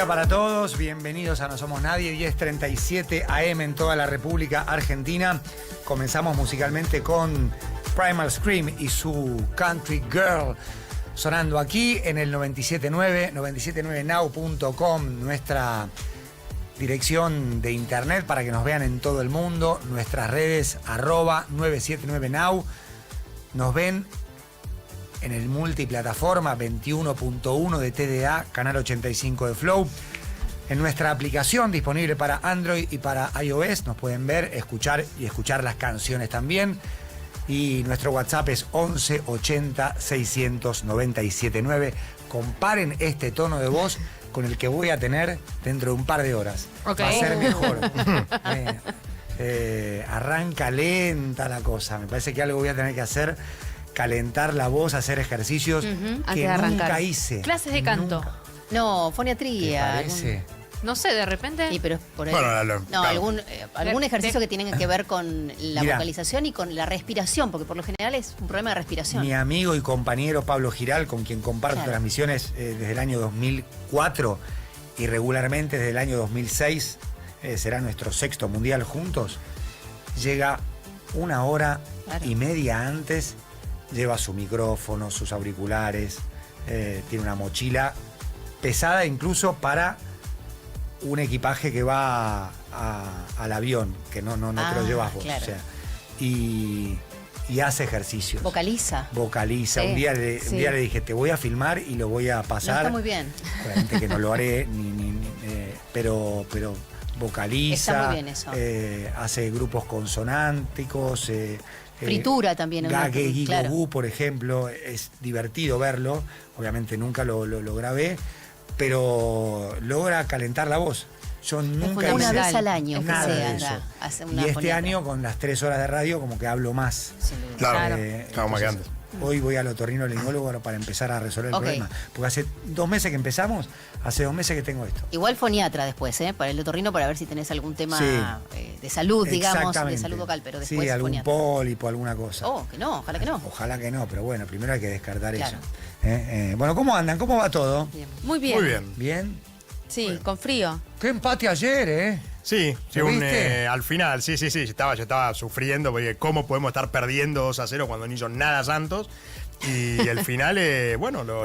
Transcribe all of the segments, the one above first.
día para todos, bienvenidos a No Somos Nadie, 10:37 AM en toda la República Argentina. Comenzamos musicalmente con Primal Scream y su Country Girl, sonando aquí en el 979, 979now.com, nuestra dirección de internet para que nos vean en todo el mundo, nuestras redes @979now, nos ven en el multiplataforma 21.1 de TDA, canal 85 de Flow. En nuestra aplicación disponible para Android y para iOS nos pueden ver, escuchar y escuchar las canciones también. Y nuestro WhatsApp es 11 80 697 9. Comparen este tono de voz con el que voy a tener dentro de un par de horas. Okay. Va a ser mejor. Arranca lenta la cosa. Me parece que algo voy a tener que hacer. Calentar la voz, hacer ejercicios que nunca hice. Clases de canto. Nunca. No, foniatría. ¿Te parece? No sé, de repente. Sí, pero por ahí. Bueno, no, claro. algún ejercicio que tiene que ver con la Mirá. vocalización y con la respiración, porque por lo general es un problema de respiración. Mi amigo y compañero Pablo Giral, con quien comparto Claro. transmisiones desde el año 2004 y regularmente desde el año 2006, será nuestro 6º mundial juntos, llega 1 hora Claro. y media antes, lleva su micrófono, sus auriculares, tiene una mochila pesada incluso para un equipaje que va al avión, que no te lo llevas vos. Claro. O sea, y hace ejercicios. Vocaliza. Vocaliza. Sí, Un día sí. le dije, te voy a filmar y lo voy a No, pasar. está muy bien. Obviamente que no lo haré, pero vocaliza. Está muy bien eso. Hace grupos consonánticos. Fritura también. Gague y claro. Gogú, por ejemplo, es divertido verlo. Obviamente nunca lo grabé, pero logra calentar la voz. Yo nunca Una hice vez al año que nada se de haga. eso. Hace Y una este foniatra. año, con las 3 horas de radio, como que hablo más. Sin duda. Claro, Entonces, más que antes. Hoy voy al otorrinolaringólogo para empezar a resolver el Ok. problema. Porque hace 2 meses que empezamos, hace 2 meses que tengo esto. Igual foniatra después, para el otorrino, para ver si tenés algún tema Sí. de salud, digamos, de Exactamente. salud vocal, pero después sí, algún foniatra. pólipo, alguna cosa. Oh, que no, ojalá que no. Ojalá que no, pero bueno, primero hay que descartar Claro. eso. Bueno, ¿cómo andan? ¿Cómo va todo? Bien. Muy bien. Muy bien. ¿Bien? Sí, con frío. ¡Qué empate ayer, Sí, ¿Lo viste? al final, sí, yo estaba sufriendo porque cómo podemos estar perdiendo 2-0 cuando ni son nada santos. Y el final,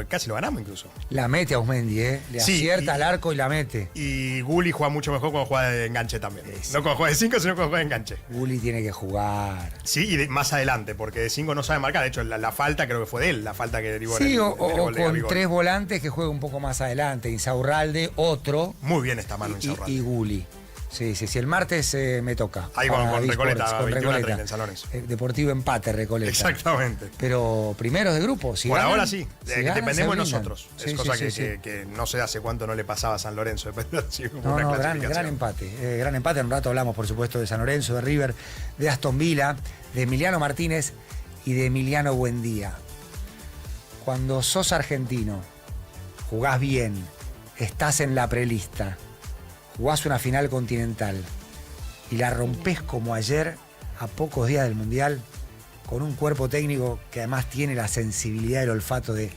casi lo ganamos incluso. La mete a Ausmendi, Le Sí, acierta y- al arco y la mete. Y Gulli juega mucho mejor cuando juega de enganche también. Sí. No cuando juega de 5, sino cuando juega de enganche. Gulli tiene que jugar. Sí, y más adelante, porque de 5 no sabe marcar. De hecho, la falta creo que fue de él, la falta que derivó Sí, en el o gol de con Gabigol. 3 volantes que juega un poco más adelante. Insaurralde, otro. Muy bien esta mano Y Gulli. Sí. El martes me toca. Ahí con Para Recoleta, eSports, con 21 a 30 Recoleta. en Salones. Deportivo empate, Recoleta. Exactamente. Pero primeros de grupo, si Por ganan, ahora sí, si que ganan, dependemos se de brindan. nosotros. Sí, Es cosa sí. que no sé hace cuánto no le pasaba a San Lorenzo. No, gran empate. Gran empate. En un rato hablamos, por supuesto, de San Lorenzo, de River, de Aston Villa, de Emiliano Martínez y de Emiliano Buendía. Cuando sos argentino, jugás bien, estás en la prelista, jugás una final continental y la rompés como ayer, a pocos días del Mundial, con un cuerpo técnico que además tiene la sensibilidad del olfato de,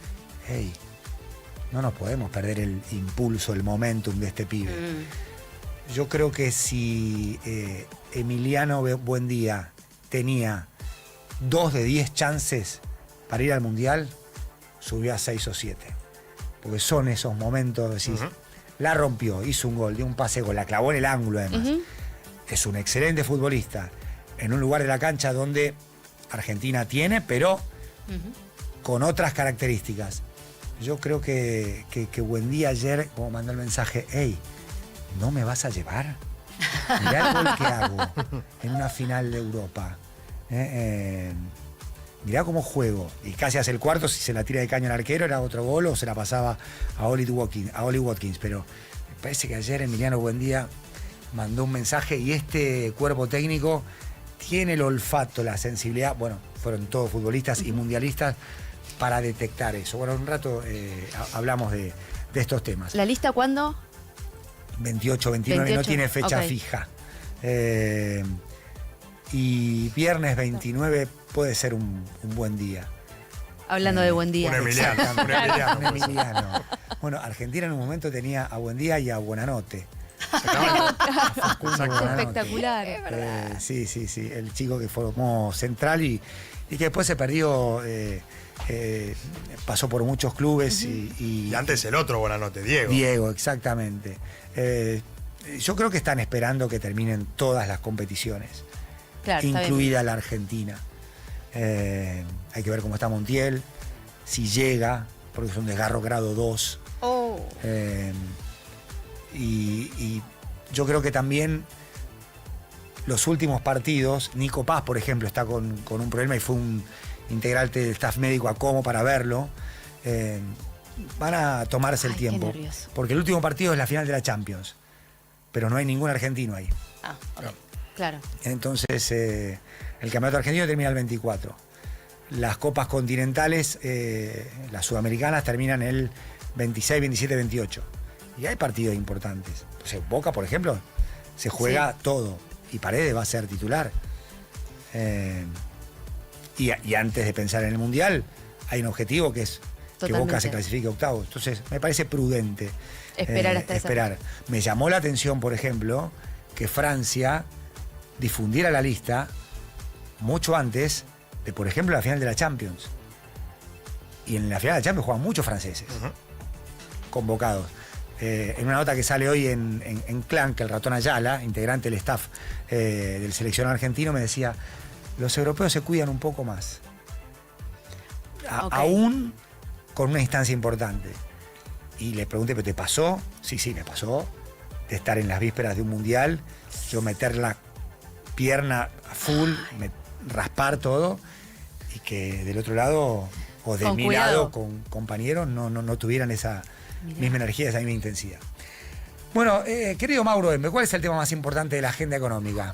hey, no nos podemos perder el impulso, el momentum de este pibe. Yo creo que si Emiliano Buendía tenía 2 de 10 chances para ir al Mundial, subió a 6 o 7. Porque son esos momentos, decís, la rompió, hizo un gol, dio un pase gol, la clavó en el ángulo además. Es un excelente futbolista en un lugar de la cancha donde Argentina tiene, pero con otras características. Yo creo que Buendía ayer, como mandó el mensaje, hey, ¿no me vas a llevar? Mirá el gol que hago en una final de Europa. Mirá cómo juego. Y casi hace el cuarto, si se la tira de caño al arquero, era otro gol o se la pasaba a Oli Watkins. Pero me parece que ayer Emiliano Buendía mandó un mensaje y este cuerpo técnico tiene el olfato, la sensibilidad, bueno, fueron todos futbolistas y mundialistas, para detectar eso. Bueno, un rato hablamos de estos temas. ¿La lista cuándo? 28, 29, 28, no tiene fecha ok. fija. Y viernes 29 puede ser un buen día. Hablando de buen día. Un Emiliano. Exactamente. Un Emiliano. Un Emiliano. Bueno, Argentina en un momento tenía a Buendía y a Buenanote. Espectacular. Sí, el chico que formó Central y que después se perdió, pasó por muchos clubes Y antes el otro, Buenanote, Diego. Diego, exactamente. Yo creo que están esperando que terminen todas las competiciones, Claro, está bien. incluida la Argentina. Hay que ver cómo está Montiel, si llega, porque es un desgarro grado 2. Oh. Y yo creo que también los últimos partidos, Nico Paz, por ejemplo, está con un problema y fue un integrante del staff médico a Como para verlo. Van a tomarse el Ay, qué tiempo. nervioso. Porque el último partido es la final de la Champions. Pero no hay ningún argentino ahí. Ah, ok. Claro. Entonces, el campeonato argentino termina el 24. Las copas continentales, las sudamericanas, terminan el 26, 27, 28. Y hay partidos importantes. O sea, Boca, por ejemplo, se juega todo. Y Paredes va a ser titular. Y antes de pensar en el Mundial, hay un objetivo que es que Boca Totalmente. se clasifique octavos. Entonces, me parece prudente Esperar hasta esa esperar. Me llamó la atención, por ejemplo, que Francia difundiera la lista mucho antes de, por ejemplo, la final de la Champions. Y en la final de la Champions juegan muchos franceses convocados. En una nota que sale hoy en Clan, que el ratón Ayala, integrante del staff del seleccionado argentino, me decía, los europeos se cuidan un poco más. Ok. Aún con una instancia importante. Y le pregunté, ¿pero te pasó? Sí, me pasó. De estar en las vísperas de un mundial, yo meter la pierna a full, raspar todo, y que del otro lado, o de Con mi cuidado. lado, con compañeros, no tuvieran esa misma energía, esa misma intensidad. Bueno, querido Mauro Embe, ¿cuál es el tema más importante de la agenda económica?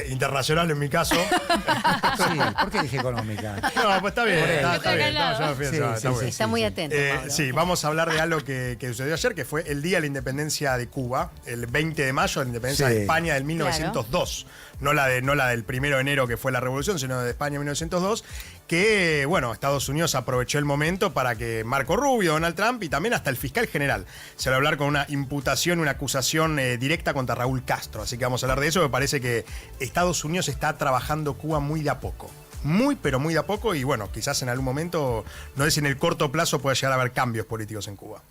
Internacional en mi caso. Sí, ¿por qué dije económica? No, pues está bien. Por eso. Está bien. No, yo me pienso, Sí, está sí, bien. Está muy atento, Mauro. Sí, vamos a hablar de algo que sucedió ayer, que fue el Día de la Independencia de Cuba, el 20 de mayo, la independencia Sí. de España del 1902. No la del 1 de enero que fue la revolución, sino de España 1902, que, bueno, Estados Unidos aprovechó el momento para que Marco Rubio, Donald Trump y también hasta el fiscal general se va a hablar con una imputación, una acusación directa contra Raúl Castro. Así que vamos a hablar de eso. Me parece que Estados Unidos está trabajando Cuba muy de a poco. Muy, pero muy de a poco. Y bueno, quizás en algún momento, no sé si en el corto plazo puede llegar a haber cambios políticos en Cuba.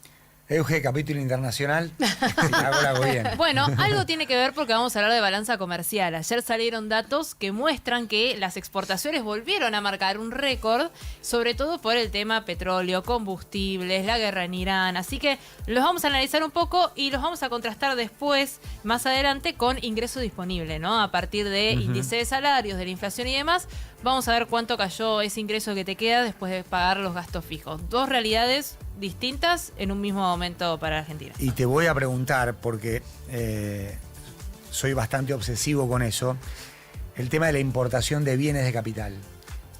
Euge, capítulo internacional. Hago la hago bien. Bueno, algo tiene que ver porque vamos a hablar de balanza comercial. Ayer salieron datos que muestran que las exportaciones volvieron a marcar un récord, sobre todo por el tema petróleo, combustibles, la guerra en Irán. Así que los vamos a analizar un poco y los vamos a contrastar después, más adelante, con ingreso disponible, ¿no? A partir de índice de salarios, de la inflación y demás, vamos a ver cuánto cayó ese ingreso que te queda después de pagar los gastos fijos. Dos realidades distintas en un mismo momento para Argentina. Y te voy a preguntar, porque soy bastante obsesivo con eso, el tema de la importación de bienes de capital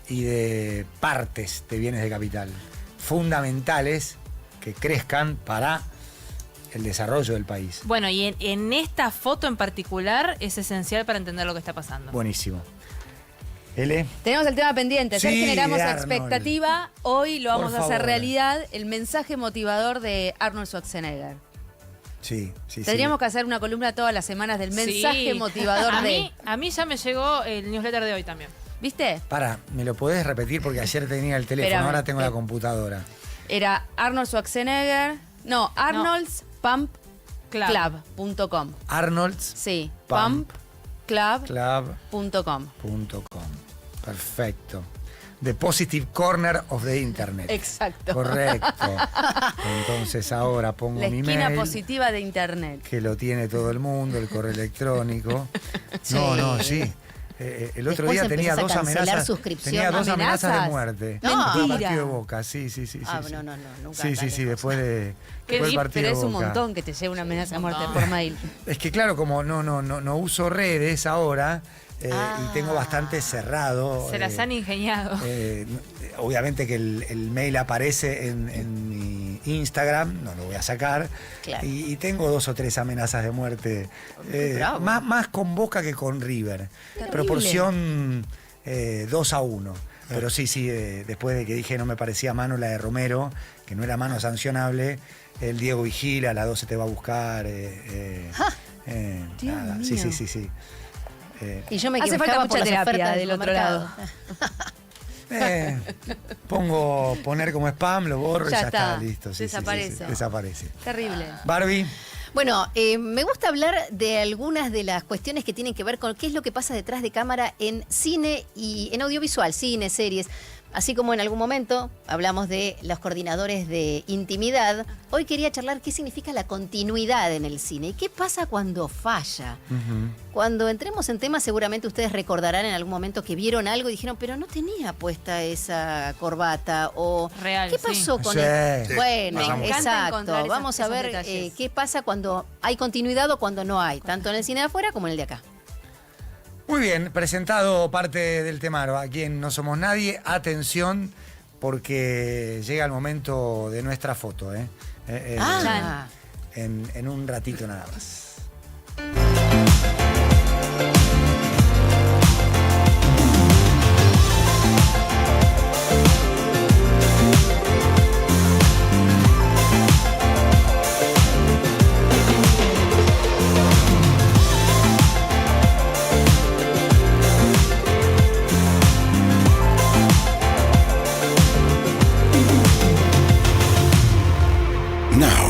y de partes de bienes de capital fundamentales que crezcan para el desarrollo del país. Bueno, y en esta foto en particular es esencial para entender lo que está pasando. Buenísimo. L. Tenemos el tema pendiente. Ayer Sí, generamos de Arnold. expectativa. Hoy lo vamos Por a hacer favor. realidad. El mensaje motivador de Arnold Schwarzenegger. Sí. Tendríamos que hacer una columna todas las semanas del mensaje Sí. motivador A mí ya me llegó el newsletter de hoy también. ¿Viste? Para, ¿me lo podés repetir? Porque ayer tenía el teléfono, Espérame. ahora tengo la computadora. Era Arnold Schwarzenegger. No, arnoldspumpclub.com. Arnold's Sí, Pump pumpclub.com. Club.com. Perfecto. The Positive Corner of the Internet. Exacto. Correcto. Entonces ahora pongo La mi esquina mail, positiva de Internet. que lo tiene todo el mundo, el correo electrónico. Sí. Sí. El otro Después día tenía empezás a dos cancelar amenazas. suscripción. Tenía dos amenazas de ¿Amenazas? muerte. No. Con el Mentira. partido de Boca, sí. Ah, sí. no, nunca. Sí, dale, después del deep, partido Pero de es un Boca. montón que te llegue una amenaza de muerte montón. por mail. Es que claro, como no uso redes ahora, y tengo bastante cerrado. Se las han ingeniado. Obviamente que el mail aparece en mi Instagram, no lo voy a sacar. Claro. Y tengo 2 o 3 amenazas de muerte. Bravo. Más con Boca que con River. Terrible. Proporción 2-1. Pero sí, después de que dije no me parecía mano la de Romero, que no era mano sancionable, el Diego vigila, a las 12 te va a buscar. Dios Nada. mío. Sí. Y yo me Hace equivocaba falta por mucha las terapia ofertas del otro supermercado. Poner como spam, lo borro y Ya ya está, está. listo. Sí, Desaparece. desaparece. Terrible. Barbie. Bueno, me gusta hablar de algunas de las cuestiones que tienen que ver con qué es lo que pasa detrás de cámara en cine y en audiovisual, cine, series. Así como en algún momento hablamos de los coordinadores de intimidad, hoy quería charlar qué significa la continuidad en el cine y qué pasa cuando falla. Cuando entremos en temas, seguramente ustedes recordarán en algún momento que vieron algo y dijeron, pero no tenía puesta esa corbata, o Real, ¿qué sí. pasó con Sí. él? Sí, Bueno, pasamos. Me encanta encontrar exacto. Vamos a esos ver detalles. qué pasa cuando hay continuidad o cuando no hay, tanto en el cine de afuera como en el de acá. Muy bien, presentado parte del temario. Aquí en No Somos Nadie, atención, porque llega el momento de nuestra foto, ¿eh? En un ratito nada más. Now.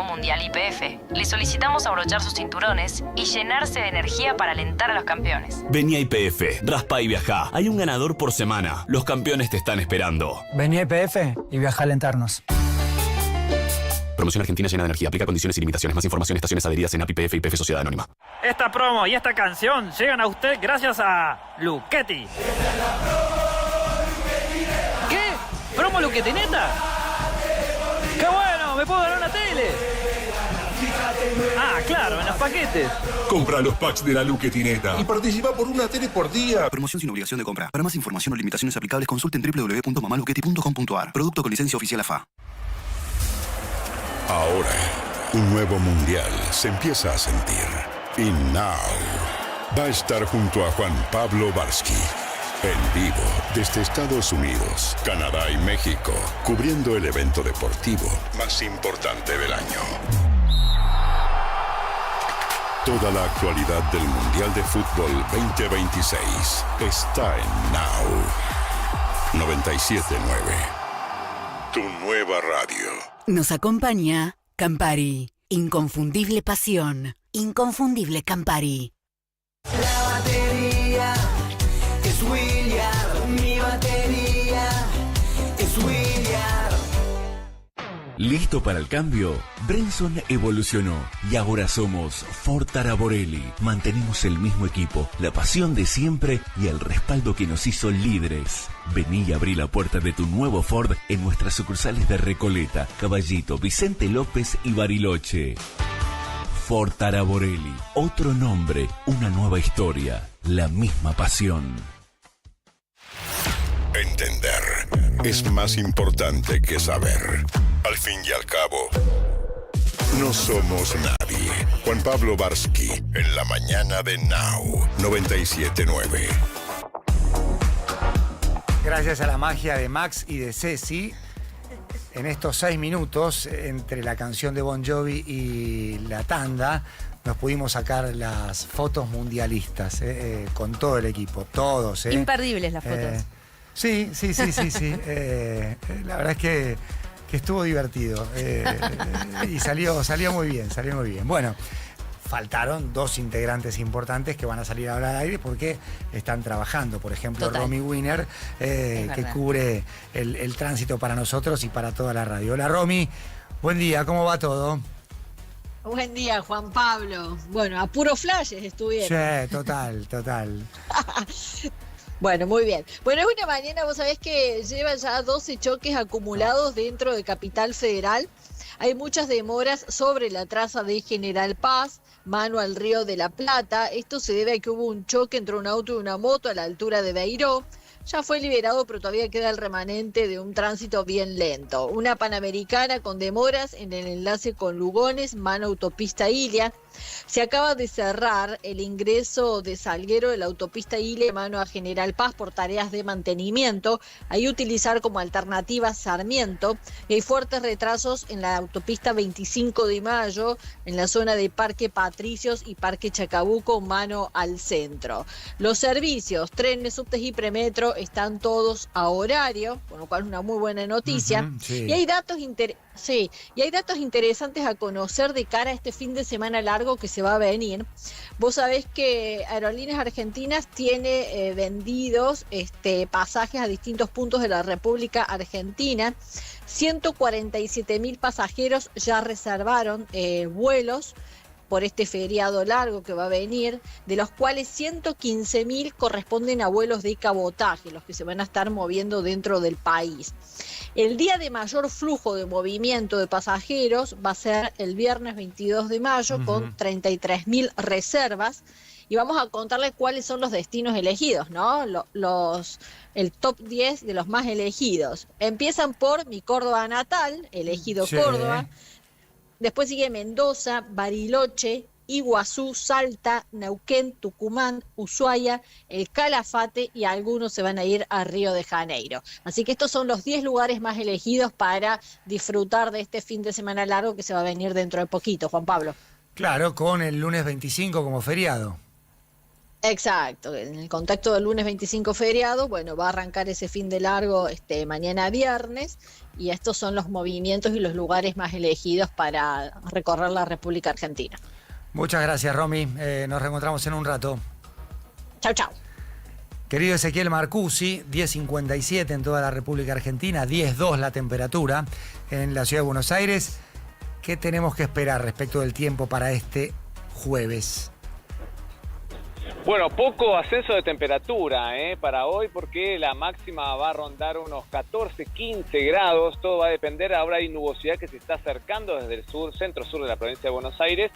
Mundial YPF. Le solicitamos abrochar sus cinturones y llenarse de energía para alentar a los campeones. Vení a YPF, raspa y viajá. Hay un ganador por semana. Los campeones te están esperando. Vení a YPF y viaja a alentarnos. Promoción Argentina llena de energía. Aplica condiciones y limitaciones. Más información en estaciones adheridas en API YPF y YPF Sociedad Anónima. Esta promo y esta canción llegan a usted gracias a Luchetti. ¿Qué? ¿Promo Luchetti neta? ¡Qué bueno! ¡Me puedo ganar una tele! Ah, claro, en los paquetes. Compra los packs de la Luchetineta y participa por una tele por día. Promoción sin obligación de compra. Para más información o limitaciones aplicables, consulten www.mamaluchetti.com.ar. Producto con licencia oficial AFA. Ahora, un nuevo mundial se empieza a sentir. Y Now va a estar junto a Juan Pablo Varsky. En vivo, desde Estados Unidos, Canadá y México, cubriendo el evento deportivo más importante del año. Toda la actualidad del Mundial de Fútbol 2026 está en Now 97.9. Tu nueva radio. Nos acompaña Campari. Inconfundible pasión. Inconfundible Campari. La batería es William. Mi batería es William. ¿Listo para el cambio? Brenson evolucionó y ahora somos Ford Taraborelli. Mantenemos el mismo equipo, la pasión de siempre y el respaldo que nos hizo líderes. Vení y abrí la puerta de tu nuevo Ford en nuestras sucursales de Recoleta, Caballito, Vicente López y Bariloche. Ford Taraborelli, otro nombre, una nueva historia, la misma pasión. Entender es más importante que saber. Al fin y al cabo, no somos nadie. Juan Pablo Varsky, en la mañana de Now 97.9. Gracias a la magia de Max y de Ceci, en estos 6 minutos, entre la canción de Bon Jovi y la tanda, nos pudimos sacar las fotos mundialistas con todo el equipo, todos. Imperdibles las fotos. Sí. La verdad es que estuvo divertido y salió muy bien. Bueno, faltaron 2 integrantes importantes que van a salir ahora al aire porque están trabajando. Por ejemplo, Total. Romy Wiener, que cubre el tránsito para nosotros y para toda la radio. Hola, Romy. Buen día, ¿cómo va todo? Buen día, Juan Pablo. Bueno, a puro flashes estuvieron. Sí, total. Bueno, muy bien. Bueno, es una mañana, vos sabés que lleva ya 12 choques acumulados dentro de Capital Federal. Hay muchas demoras sobre la traza de General Paz, mano al Río de la Plata. Esto se debe a que hubo un choque entre un auto y una moto a la altura de Beiró. Ya fue liberado, pero todavía queda el remanente de un tránsito bien lento. Una Panamericana con demoras en el enlace con Lugones, mano autopista Ilia. Se acaba de cerrar el ingreso de Salguero de la autopista Ilia, mano a General Paz, por tareas de mantenimiento. Ahí utilizar como alternativa Sarmiento. Y hay fuertes retrasos en la autopista 25 de Mayo, en la zona de Parque Patricios y Parque Chacabuco, mano al centro. Los servicios, trenes, subtes y premetro están todos a horario, con lo cual es una muy buena noticia. Sí. Y hay datos interesantes a conocer de cara a este fin de semana largo que se va a venir. Vos sabés que Aerolíneas Argentinas tiene vendidos pasajes a distintos puntos de la República Argentina. 147.000 pasajeros ya reservaron vuelos por este feriado largo que va a venir, de los cuales 115.000 corresponden a vuelos de cabotaje, los que se van a estar moviendo dentro del país. El día de mayor flujo de movimiento de pasajeros va a ser el viernes 22 de mayo con 33.000 reservas. Y vamos a contarles cuáles son los destinos elegidos, ¿no? El top 10 de los más elegidos. Empiezan por mi Córdoba natal, elegido sí. Córdoba. Después sigue Mendoza, Bariloche, Iguazú, Salta, Neuquén, Tucumán, Ushuaia, el Calafate y algunos se van a ir a Río de Janeiro. Así que estos son los 10 lugares más elegidos para disfrutar de este fin de semana largo que se va a venir dentro de poquito, Juan Pablo. Claro, con el lunes 25 como feriado. Exacto, en el contexto del lunes 25 feriado, bueno, va a arrancar ese fin de largo mañana viernes, y estos son los movimientos y los lugares más elegidos para recorrer la República Argentina. Muchas gracias, Romy. Nos reencontramos en un rato. Chau, chau. Querido Ezequiel Marcusi, 10:57 en toda la República Argentina, 10:02 la temperatura en la ciudad de Buenos Aires. ¿Qué tenemos que esperar respecto del tiempo para este jueves? Bueno, poco ascenso de temperatura para hoy, porque la máxima va a rondar unos 14, 15 grados. Todo va a depender. Ahora hay nubosidad que se está acercando desde el sur, centro-sur de la provincia de Buenos Aires,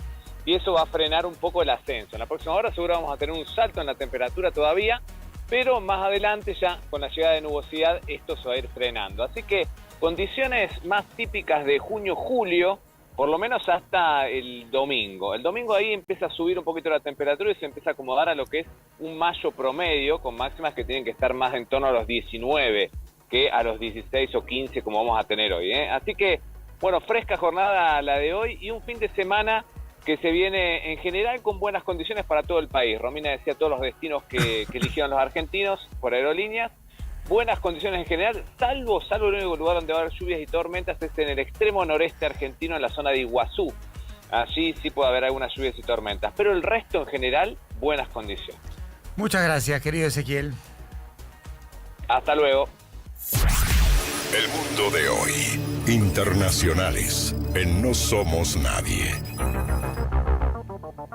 y eso va a frenar un poco el ascenso. En la próxima hora seguro vamos a tener un salto en la temperatura todavía, pero más adelante ya con la llegada de nubosidad esto se va a ir frenando. Así que condiciones más típicas de junio-julio, por lo menos hasta el domingo. El domingo ahí empieza a subir un poquito la temperatura y se empieza a acomodar a lo que es un mayo promedio, con máximas que tienen que estar más en torno a los 19 que a los 16 o 15 como vamos a tener hoy. Así que, bueno, fresca jornada la de hoy y un fin de semana que se viene en general con buenas condiciones para todo el país. Romina decía todos los destinos que eligieron los argentinos por aerolíneas. Buenas condiciones en general, salvo el único lugar donde va a haber lluvias y tormentas es en el extremo noreste argentino, en la zona de Iguazú. Allí sí puede haber algunas lluvias y tormentas, pero el resto en general, buenas condiciones. Muchas gracias, querido Ezequiel. Hasta luego. El mundo de hoy. Internacionales en No Somos Nadie.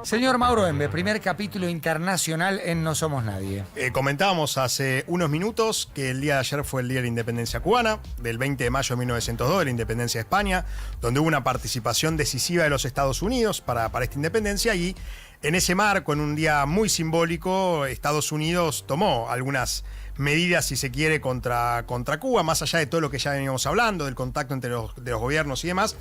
Señor Mauro Embe, primer capítulo internacional en No Somos Nadie. Comentábamos hace unos minutos que el día de ayer fue el Día de la Independencia Cubana, del 20 de mayo de 1902, de la independencia de España, donde hubo una participación decisiva de los Estados Unidos para esta independencia, y en ese marco, en un día muy simbólico, Estados Unidos tomó algunas medidas, si se quiere, contra Cuba, más allá de todo lo que ya veníamos hablando, del contacto entre los gobiernos y demás.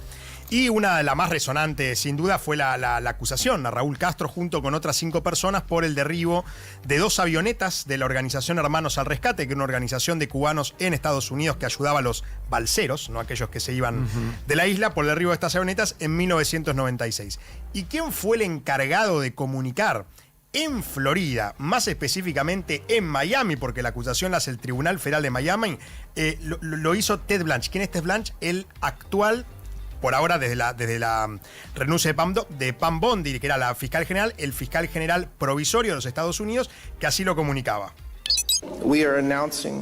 Y una de las más resonantes, sin duda, fue la acusación a Raúl Castro junto con otras 5 personas por el derribo de 2 avionetas de la organización Hermanos al Rescate, que es una organización de cubanos en Estados Unidos que ayudaba a los balseros, no aquellos que se iban de la isla, por el derribo de estas avionetas en 1996. ¿Y quién fue el encargado de comunicar en Florida, más específicamente en Miami, porque la acusación la hace el Tribunal Federal de Miami? Lo hizo Ted Blanch. ¿Quién es Ted Blanch? El actual, por ahora, desde la renuncia de Pam Bondi, que era la fiscal general, el fiscal general provisorio de los Estados Unidos, que así lo comunicaba.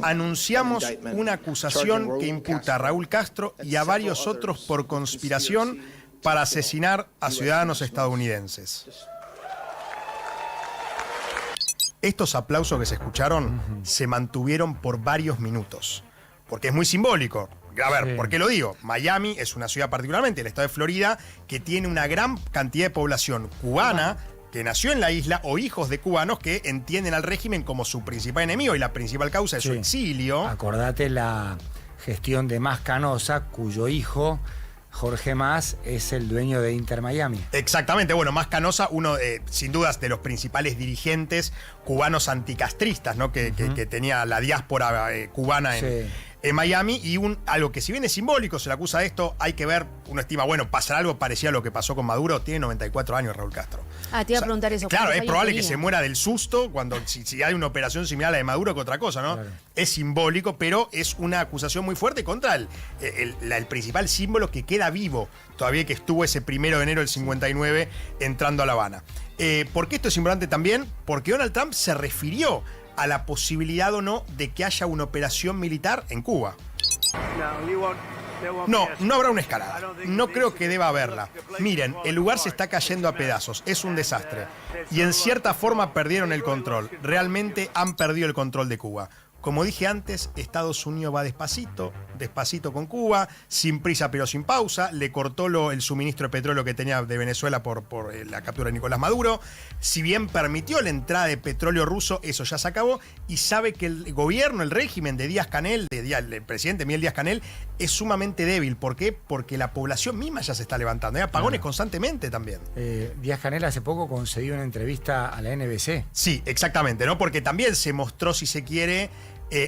Anunciamos una acusación que imputa a Raúl Castro y a varios otros por conspiración para asesinar a ciudadanos estadounidenses. Estos aplausos que se escucharon se mantuvieron por varios minutos, porque es muy simbólico. A ver, ¿por qué lo digo? Miami es una ciudad, particularmente el estado de Florida, que tiene una gran cantidad de población cubana que nació en la isla, o hijos de cubanos que entienden al régimen como su principal enemigo y la principal causa de su exilio. Acordate la gestión de Mas Canosa, cuyo hijo, Jorge Mas, es el dueño de Inter Miami. Exactamente, bueno, Mas Canosa, uno sin dudas de los principales dirigentes cubanos anticastristas, ¿no? que tenía la diáspora cubana en Miami, y algo que si bien es simbólico, se le acusa de esto, hay que ver, uno estima, bueno, pasará algo parecido a lo que pasó con Maduro. Tiene 94 años Raúl Castro. Te iba a preguntar eso. Claro, es probable que se muera del susto si hay una operación similar a la de Maduro que otra cosa, ¿no? Claro. Es simbólico, pero es una acusación muy fuerte contra el principal símbolo que queda vivo todavía, que estuvo ese 1 de enero del 59 entrando a La Habana. ¿Por qué esto es importante también? Porque Donald Trump se refirió a la posibilidad o no de que haya una operación militar en Cuba. No habrá una escalada. No creo que deba haberla. Miren, el lugar se está cayendo a pedazos. Es un desastre. Y en cierta forma perdieron el control. Realmente han perdido el control de Cuba. Como dije antes, Estados Unidos va despacito con Cuba, sin prisa pero sin pausa. Le cortó el suministro de petróleo que tenía de Venezuela por la captura de Nicolás Maduro. Si bien permitió la entrada de petróleo ruso, eso ya se acabó. Y sabe que el gobierno, el régimen de Díaz-Canel, del presidente Miguel Díaz-Canel, es sumamente débil. ¿Por qué? Porque la población misma ya se está levantando. Hay apagones constantemente también. Díaz-Canel hace poco concedió una entrevista a la NBC. Sí, exactamente, ¿no? Porque también se mostró, si se quiere,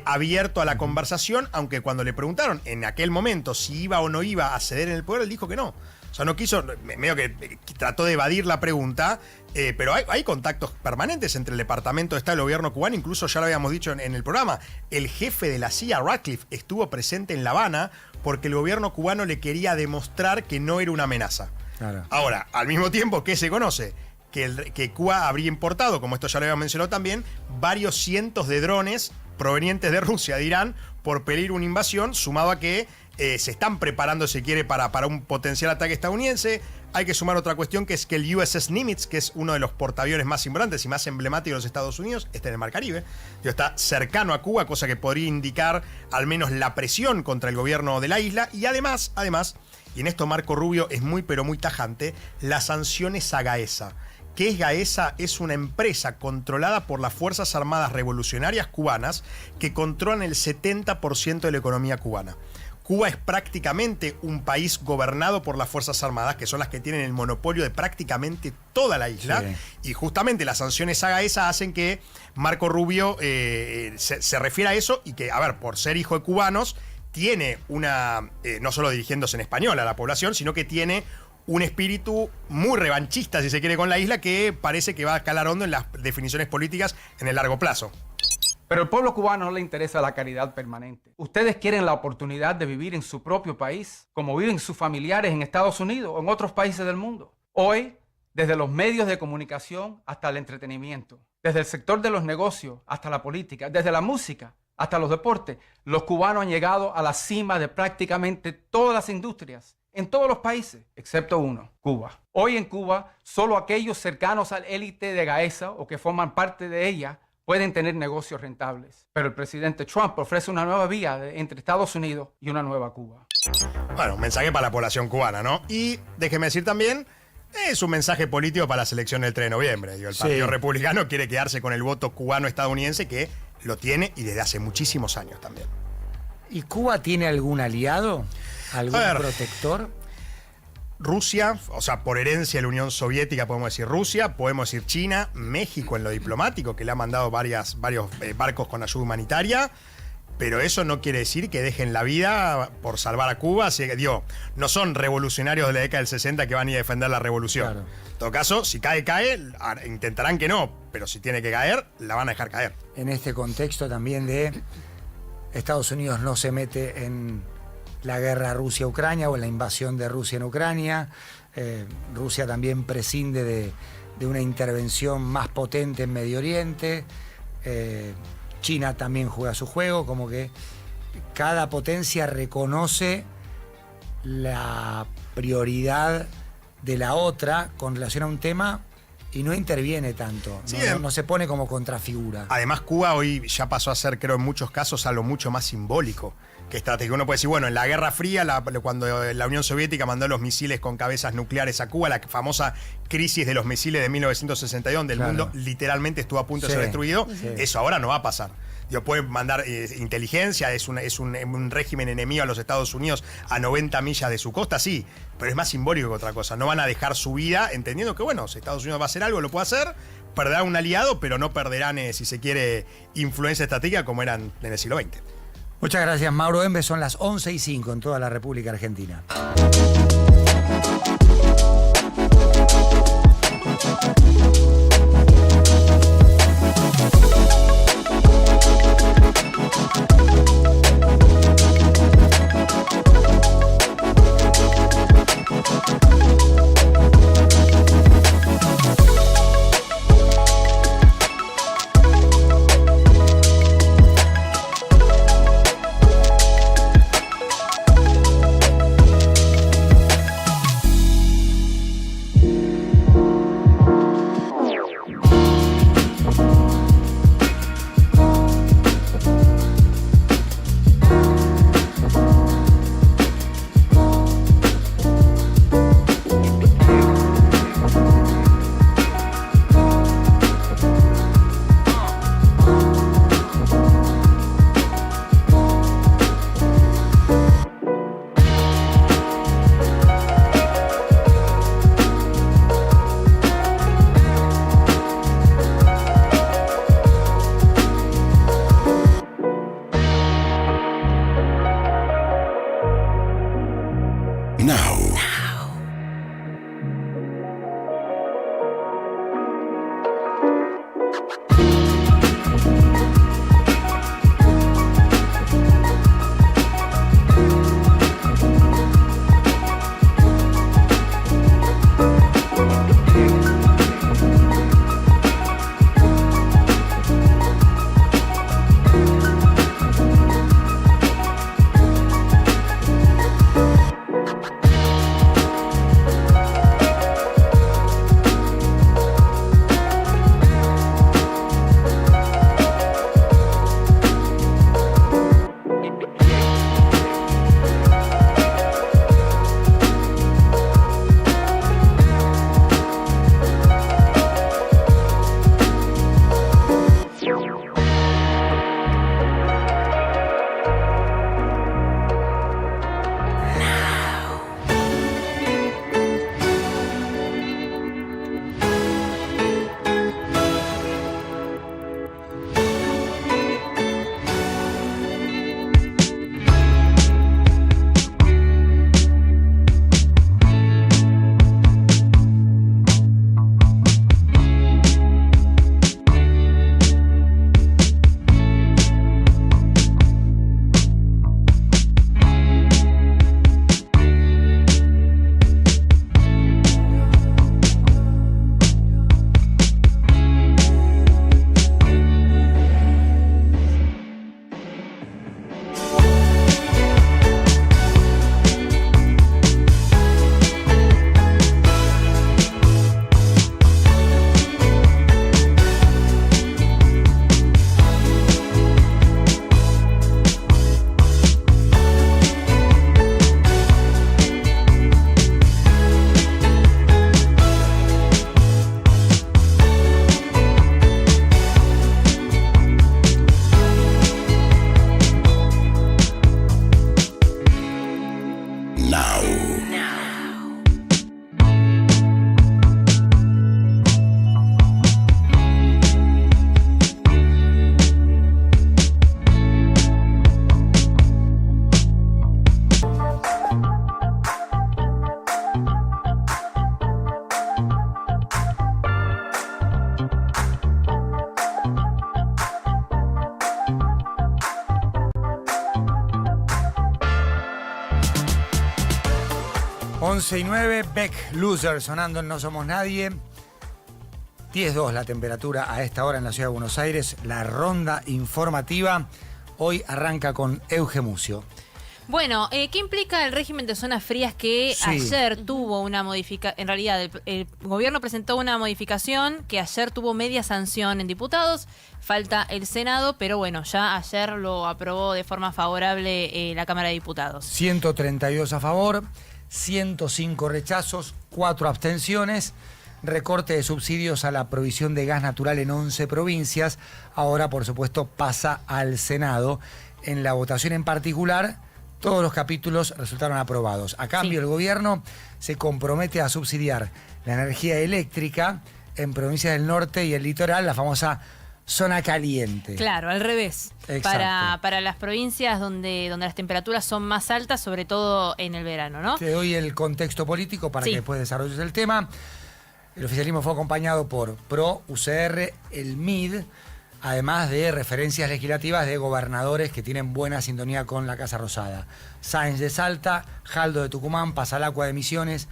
abierto a la conversación, aunque cuando le preguntaron en aquel momento si iba o no iba a ceder en el poder, él dijo que no. O sea, no quiso, medio que trató de evadir la pregunta, pero hay contactos permanentes entre el Departamento de Estado y el gobierno cubano, incluso ya lo habíamos dicho en el programa, el jefe de la CIA, Ratcliffe, estuvo presente en La Habana porque el gobierno cubano le quería demostrar que no era una amenaza. Claro. Ahora, al mismo tiempo, ¿qué se conoce? Que Cuba habría importado, como esto ya lo había mencionado también, varios cientos de drones provenientes de Rusia, de Irán, por peligro de una invasión, sumado a que se están preparando, si quiere, para un potencial ataque estadounidense. Hay que sumar otra cuestión, que es que el USS Nimitz, que es uno de los portaaviones más importantes y más emblemáticos de los Estados Unidos, está en el Mar Caribe. Está cercano a Cuba, cosa que podría indicar al menos la presión contra el gobierno de la isla. Y además, y en esto Marco Rubio es muy pero muy tajante, las sanciones a Gaesa. ¿Qué es Gaesa? Es una empresa controlada por las Fuerzas Armadas Revolucionarias Cubanas que controlan el 70% de la economía cubana. Cuba es prácticamente un país gobernado por las Fuerzas Armadas, que son las que tienen el monopolio de prácticamente toda la isla. Sí. Y justamente las sanciones a Gaesa hacen que Marco Rubio se refiera a eso y que, a ver, por ser hijo de cubanos, tiene una, no solo dirigiéndose en español a la población, sino que tiene un espíritu muy revanchista, si se quiere, con la isla, que parece que va a escalar hondo en las definiciones políticas en el largo plazo. Pero al pueblo cubano no le interesa la caridad permanente. Ustedes quieren la oportunidad de vivir en su propio país, como viven sus familiares en Estados Unidos o en otros países del mundo. Hoy, desde los medios de comunicación hasta el entretenimiento, desde el sector de los negocios hasta la política, desde la música hasta los deportes, los cubanos han llegado a la cima de prácticamente todas las industrias, en todos los países, excepto uno, Cuba. Hoy en Cuba, solo aquellos cercanos al élite de Gaesa o que forman parte de ella pueden tener negocios rentables. Pero el presidente Trump ofrece una nueva vía entre Estados Unidos y una nueva Cuba. Bueno, un mensaje para la población cubana, ¿no? Y déjeme decir también, es un mensaje político para las elecciones del 3 de noviembre. El Partido Republicano quiere quedarse con el voto cubano-estadounidense, que lo tiene y desde hace muchísimos años también. ¿Y Cuba tiene algún aliado? ¿Algún protector? Rusia, o sea, por herencia de la Unión Soviética podemos decir Rusia, podemos decir China, México en lo diplomático, que le ha mandado varios barcos con ayuda humanitaria, pero eso no quiere decir que dejen la vida por salvar a Cuba. Así que, digo, no son revolucionarios de la década del 60 que van a ir a defender la revolución. Claro. En todo caso, si cae, intentarán que no, pero si tiene que caer, la van a dejar caer. En este contexto también de Estados Unidos no se mete en la guerra Rusia-Ucrania o en la invasión de Rusia en Ucrania. Rusia también prescinde de una intervención más potente en Medio Oriente. China también juega su juego, como que cada potencia reconoce la prioridad de la otra con relación a un tema y no interviene tanto, sí, no se pone como contrafigura. Además, Cuba hoy ya pasó a ser, creo, en muchos casos algo mucho más simbólico que estratégico. Uno puede decir, bueno, en la Guerra Fría, cuando la Unión Soviética mandó los misiles con cabezas nucleares a Cuba, la famosa crisis de los misiles de 1962, donde el mundo literalmente estuvo a punto de ser destruido, eso ahora no va a pasar. Pueden mandar inteligencia, es un régimen enemigo a los Estados Unidos a 90 millas de su costa, sí, pero es más simbólico que otra cosa. No van a dejar su vida entendiendo que, bueno, si Estados Unidos va a hacer algo, lo puede hacer, perderán un aliado, pero no perderán, si se quiere, influencia estratégica como eran en el siglo XX. Muchas gracias, Mauro Embe. Son las 11:05 en toda la República Argentina. 11:09, Beck Loser sonando en No Somos Nadie. 10:2 la temperatura a esta hora en la ciudad de Buenos Aires. La ronda informativa hoy arranca con Euge Mucio. Bueno, ¿qué implica el régimen de zonas frías que ayer tuvo una modificación? En realidad, el gobierno presentó una modificación que ayer tuvo media sanción en diputados. Falta el Senado, pero bueno, ya ayer lo aprobó de forma favorable la Cámara de Diputados. 132 a favor, 105 rechazos, 4 abstenciones. Recorte de subsidios a la provisión de gas natural en 11 provincias. Ahora, por supuesto, pasa al Senado. En la votación en particular, todos los capítulos resultaron aprobados. A cambio, el gobierno se compromete a subsidiar la energía eléctrica en provincias del norte y el litoral, la famosa zona caliente. Claro, al revés. Para las provincias donde las temperaturas son más altas, sobre todo en el verano, ¿no? Te doy el contexto político para que después desarrolles el tema. El oficialismo fue acompañado por PRO, UCR, el MID, además de referencias legislativas de gobernadores que tienen buena sintonía con la Casa Rosada. Sáenz de Salta, Jaldo de Tucumán, Pasalacua de Misiones,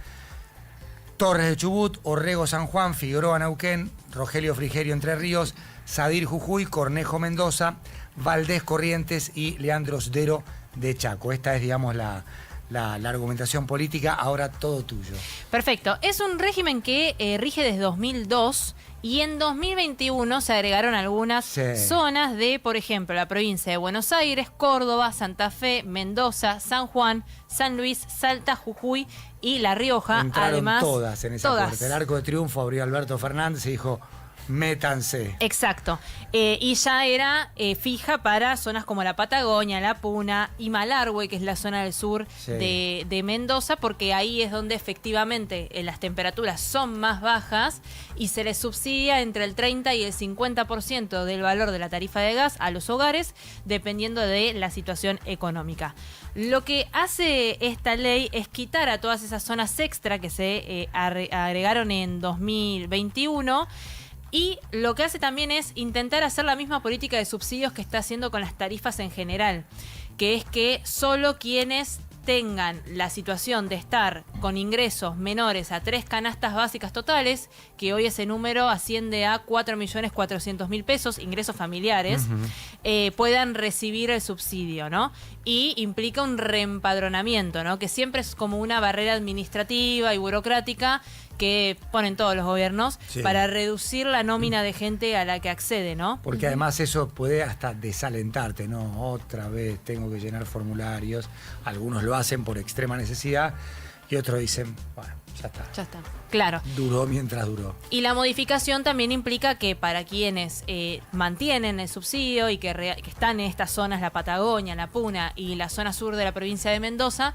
Torres de Chubut, Orrego San Juan, Figueroa Neuquén, Rogelio Frigerio Entre Ríos, Sadir Jujuy, Cornejo Mendoza, Valdés Corrientes y Leandro Sdero de Chaco. Esta es, digamos, la argumentación política. Ahora todo tuyo. Perfecto. Es un régimen que rige desde 2002 y en 2021 se agregaron algunas zonas de, por ejemplo, la provincia de Buenos Aires, Córdoba, Santa Fe, Mendoza, San Juan, San Luis, Salta, Jujuy y La Rioja. Entraron además, todas en esa puerta. El Arco de Triunfo abrió Alberto Fernández y dijo: métanse. Exacto. Y ya era fija para zonas como la Patagonia, la Puna y Malargüe, que es la zona del sur de Mendoza, porque ahí es donde efectivamente las temperaturas son más bajas y se les subsidia entre el 30 y el 50% del valor de la tarifa de gas a los hogares, dependiendo de la situación económica. Lo que hace esta ley es quitar a todas esas zonas extra que se agregaron en 2021. Y lo que hace también es intentar hacer la misma política de subsidios que está haciendo con las tarifas en general, que es que solo quienes tengan la situación de estar con ingresos menores a 3 canastas básicas totales, que hoy ese número asciende a 4.400.000 pesos, ingresos familiares, puedan recibir el subsidio, ¿no? Y implica un reempadronamiento, ¿no? Que siempre es como una barrera administrativa y burocrática que ponen todos los gobiernos para reducir la nómina de gente a la que accede, ¿no? Porque además eso puede hasta desalentarte, ¿no? Otra vez tengo que llenar formularios. Algunos lo hacen por extrema necesidad y otros dicen, bueno, ya está. Ya está. Claro. Duró mientras duró. Y la modificación también implica que para quienes mantienen el subsidio y que están en estas zonas, la Patagonia, la Puna y la zona sur de la provincia de Mendoza,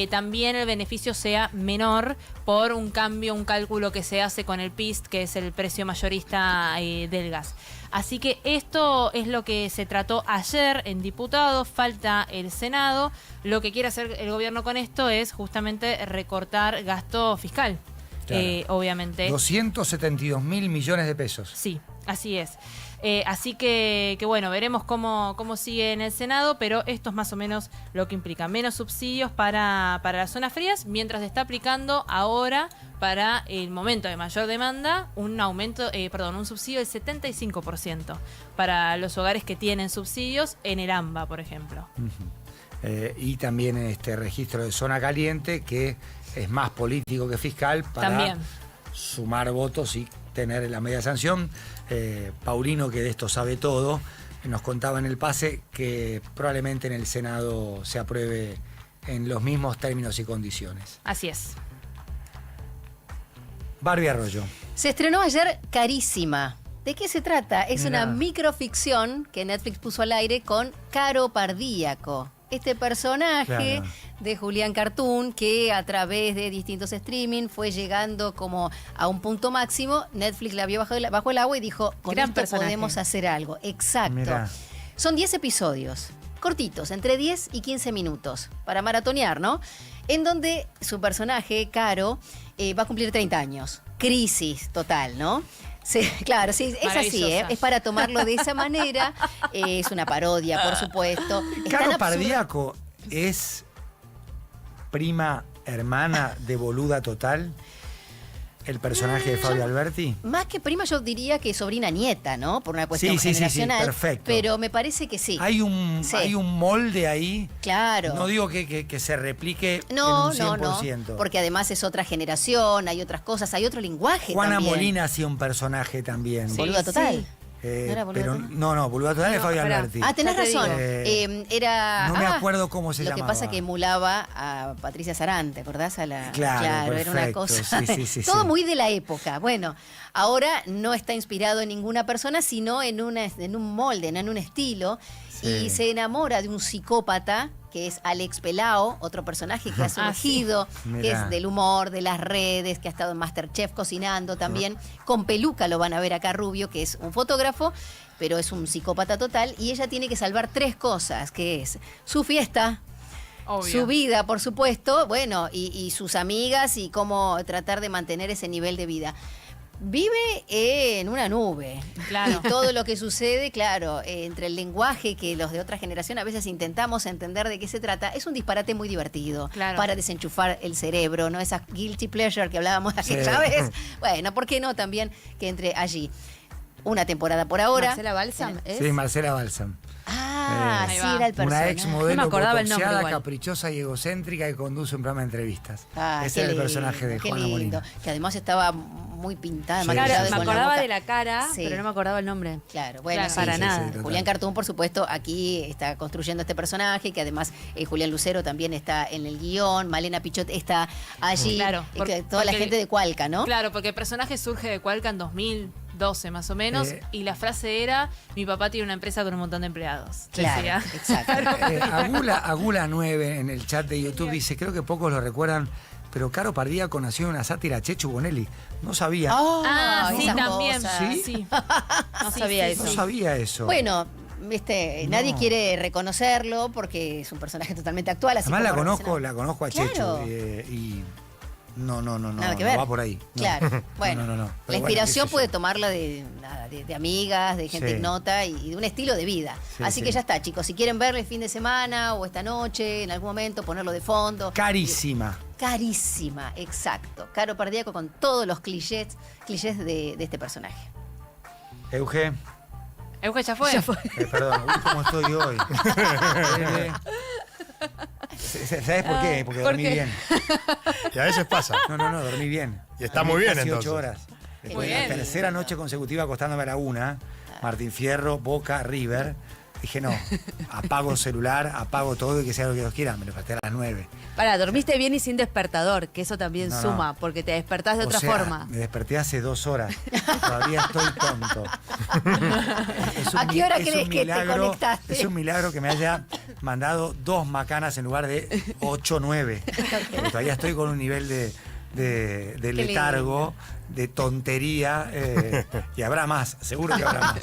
también el beneficio sea menor por un cálculo que se hace con el PIST, que es el precio mayorista del gas. Así que esto es lo que se trató ayer en diputados, falta el Senado. Lo que quiere hacer el gobierno con esto es justamente recortar gasto fiscal. Claro. Obviamente. 272.000 millones de pesos. Sí, así es. Así que bueno, veremos cómo sigue en el Senado, pero esto es más o menos lo que implica. Menos subsidios para las zonas frías, mientras se está aplicando ahora para el momento de mayor demanda un subsidio del 75% para los hogares que tienen subsidios en el AMBA, por ejemplo. Y también este registro de zona caliente, que es más político que fiscal, para sumar votos y tener la media sanción. Paulino, que de esto sabe todo, nos contaba en el pase que probablemente en el Senado se apruebe en los mismos términos y condiciones. Así es. Barbie Arroyo. Se estrenó ayer Carísima. ¿De qué se trata? Es una microficción que Netflix puso al aire con Caro Pardíaco. Este personaje de Julián Cartoon, que a través de distintos streaming fue llegando como a un punto máximo. Netflix la vio bajo el agua y dijo, con esto podemos hacer algo. Exacto. Mirá. Son 10 episodios, cortitos, entre 10 y 15 minutos, para maratonear, ¿no? En donde su personaje, Caro, va a cumplir 30 años. Crisis total, ¿no? Sí, claro, sí, es así, es para tomarlo de esa manera. Es una parodia, por supuesto. Caro Pardíaco es prima hermana de boluda total el personaje de Fabio Alberti? Más que prima, yo diría que sobrina nieta, ¿no? Por una cuestión Sí, generacional. perfecto. Pero me parece que sí. Hay un molde ahí. Claro. No digo que se replique No, en un 100%. no. Porque además es otra generación, hay otras cosas, hay otro lenguaje Juana también. Molina hacía un personaje también. Boluda total. Sí. ¿No era Boluda Pero Total? no, Boluda Total es Fabio Alberti. Ah, tenés razón. Era... No me acuerdo cómo se llamaba. Lo que pasa es que emulaba a Patricia Sarán, ¿te acordás? Claro, era una cosa. Todo muy de la época. Bueno, ahora no está inspirado en ninguna persona, sino en un molde, en un estilo. Sí. Y se enamora de un psicópata que es Alex Pelao, otro personaje que ha surgido, que es del humor, de las redes, que ha estado en MasterChef cocinando también. Con peluca lo van a ver acá Rubio, que es un fotógrafo, pero es un psicópata total. Y ella tiene que salvar 3 cosas, que es su fiesta, su vida, por supuesto, bueno, y sus amigas y cómo tratar de mantener ese nivel de vida. Vive en una nube. Claro. Y todo lo que sucede, claro, entre el lenguaje que los de otra generación a veces intentamos entender de qué se trata, es un disparate muy divertido para desenchufar el cerebro, ¿no? Esa guilty pleasure que hablábamos aquella vez. Bueno, ¿por qué no también que entre allí? Una temporada por ahora. ¿Marcela Balsam? Sí, Marcela Balsam. Ah, sí, era el personaje. Una ex modelo no me acordaba el nombre igual. Caprichosa y egocéntrica que conduce un programa de entrevistas. Ese era el personaje de Juana Molina. Que además estaba muy pintada. Sí, claro, me acordaba de la cara, pero no me acordaba el nombre. Claro, bueno, para nada. Julián Cartoon, por supuesto, aquí está construyendo este personaje, que además Julián Lucero también está en el guión, Malena Pichot está allí, claro, toda la gente de Cualca, ¿no? Claro, porque el personaje surge de Cualca en 2012 más o menos, y la frase era: mi papá tiene una empresa con un montón de empleados. Claro, decía. exacto. Agula 9 en el chat de YouTube dice, creo que pocos lo recuerdan, pero Caro Pardíaco nació en una sátira a Chechu Bonelli. No sabía. Sí, también. ¿Sí? No sabía eso. No sabía eso. Bueno, nadie quiere reconocerlo porque es un personaje totalmente actual. Así además como la conozco a claro. Chechu y no nada que ver. Va por ahí. No. Claro, bueno, no. La inspiración puede tomarla de amigas, de gente ignota y de un estilo de vida. Así que ya está, chicos, si quieren verlo el fin de semana o esta noche, en algún momento, ponerlo de fondo. Carísima, exacto. Caro Pardíaco con todos los clichés de este personaje. Euge ya fue. Perdón, ¿cómo estoy hoy? ¿Sabes por qué? Porque dormí bien. Y a veces pasa. No, dormí bien. Y está muy bien, casi entonces. 8 horas. Después de la tercera noche consecutiva acostándome a la 1, Martín Fierro, Boca, River. Dije, no, apago el celular, apago todo y que sea lo que Dios quiera. Me desperté a las 9. Dormiste bien y sin despertador, que eso también suma, porque te despertás de otra forma. Me desperté hace 2 horas. Todavía estoy tonto. ¿A qué hora crees que te conectaste? Es un milagro que me haya mandado 2 macanas en lugar de 8 o 9. Porque todavía estoy con un nivel de letargo, de tontería, y habrá más, seguro que habrá más.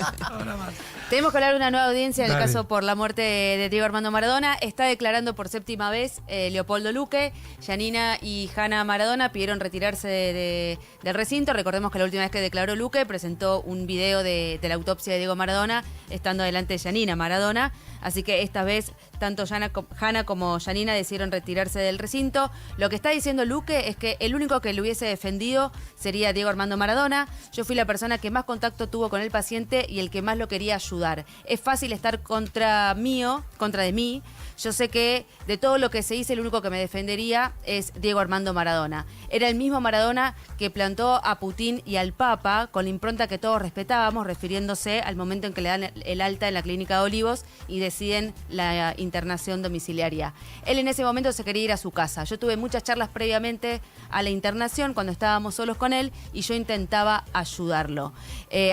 Tenemos que hablar de una nueva audiencia en el Dale. caso por la muerte de Diego Armando Maradona. Está declarando por 7ª vez Leopoldo Luque. Yanina y Hanna Maradona pidieron retirarse del recinto. Recordemos que la última vez que declaró Luque presentó un video de la autopsia de Diego Maradona, estando delante de Yanina Maradona. Así que esta vez tanto Hanna como Yanina decidieron retirarse del recinto. Lo que está diciendo Luque es que el único que lo hubiese defendido sería Diego Armando Maradona. Yo fui la persona que más contacto tuvo con el paciente y el que más lo quería ayudar. Es fácil estar contra de mí. Yo sé que de todo lo que se dice, el único que me defendería es Diego Armando Maradona. Era el mismo Maradona que plantó a Putin y al Papa con la impronta que todos respetábamos, refiriéndose al momento en que le dan el alta en la clínica de Olivos y deciden la internación domiciliaria. Él en ese momento se quería ir a su casa. Yo tuve muchas charlas previamente a la internación cuando estábamos solos con él y yo intentaba ayudarlo.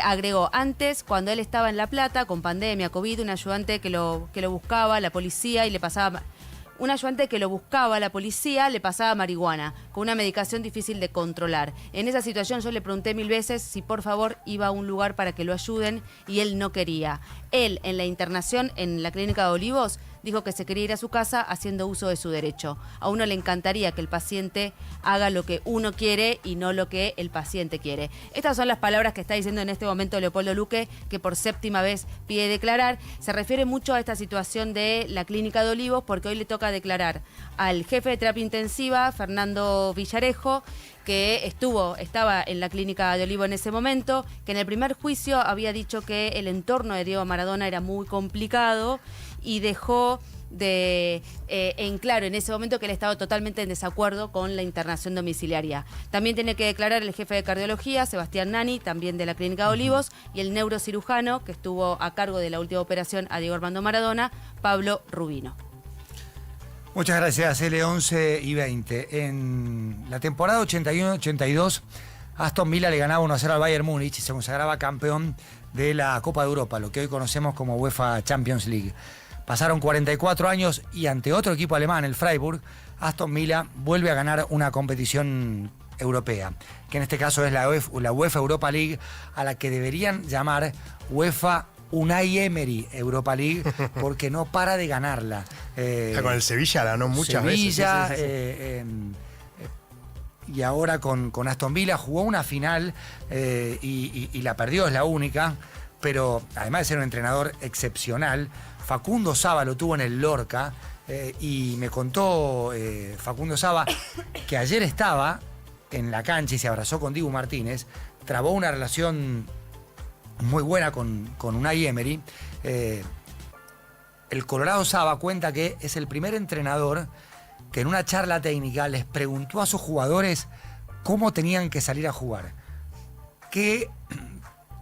Agregó, antes, cuando él estaba en La Plata, con pandemia, COVID, un ayudante que lo buscaba, la policía, y le pasaba... Un ayudante que lo buscaba a la policía le pasaba marihuana, con una medicación difícil de controlar. En esa situación yo le pregunté 1000 veces si por favor iba a un lugar para que lo ayuden y él no quería. Él, en la internación en la clínica de Olivos, dijo que se quería ir a su casa haciendo uso de su derecho. A uno le encantaría que el paciente haga lo que uno quiere y no lo que el paciente quiere. Estas son las palabras que está diciendo en este momento Leopoldo Luque, que por séptima vez pide declarar. Se refiere mucho a esta situación de la Clínica de Olivos, porque hoy le toca declarar al jefe de terapia intensiva, Fernando Villarejo, que estaba en la Clínica de Olivo en ese momento, que en el primer juicio había dicho que el entorno de Diego Maradona era muy complicado y dejó en claro en ese momento que él estaba totalmente en desacuerdo con la internación domiciliaria. También tiene que declarar el jefe de cardiología, Sebastián Nani, también de la Clínica de Olivos, y el neurocirujano que estuvo a cargo de la última operación a Diego Armando Maradona, Pablo Rubino. Muchas gracias, L11 y 20. En la temporada 81-82, Aston Villa le ganaba 1-0 al Bayern Múnich y se consagraba campeón de la Copa de Europa, lo que hoy conocemos como UEFA Champions League. Pasaron 44 años y ante otro equipo alemán, el Freiburg, Aston Villa vuelve a ganar una competición europea, que en este caso es la UEFA Europa League, a la que deberían llamar UEFA Unai Emery Europa League, porque no para de ganarla. Con el Sevilla ganó muchas Sevilla, veces. Y ahora con Aston Villa jugó una final y la perdió, es la única, pero además de ser un entrenador excepcional, Facundo Saba lo tuvo en el Lorca y me contó Facundo Saba que ayer estaba en la cancha y se abrazó con Dibu Martínez, trabó una relación muy buena con Unai Emery. El Colorado Saba cuenta que es el primer entrenador que en una charla técnica les preguntó a sus jugadores cómo tenían que salir a jugar, qué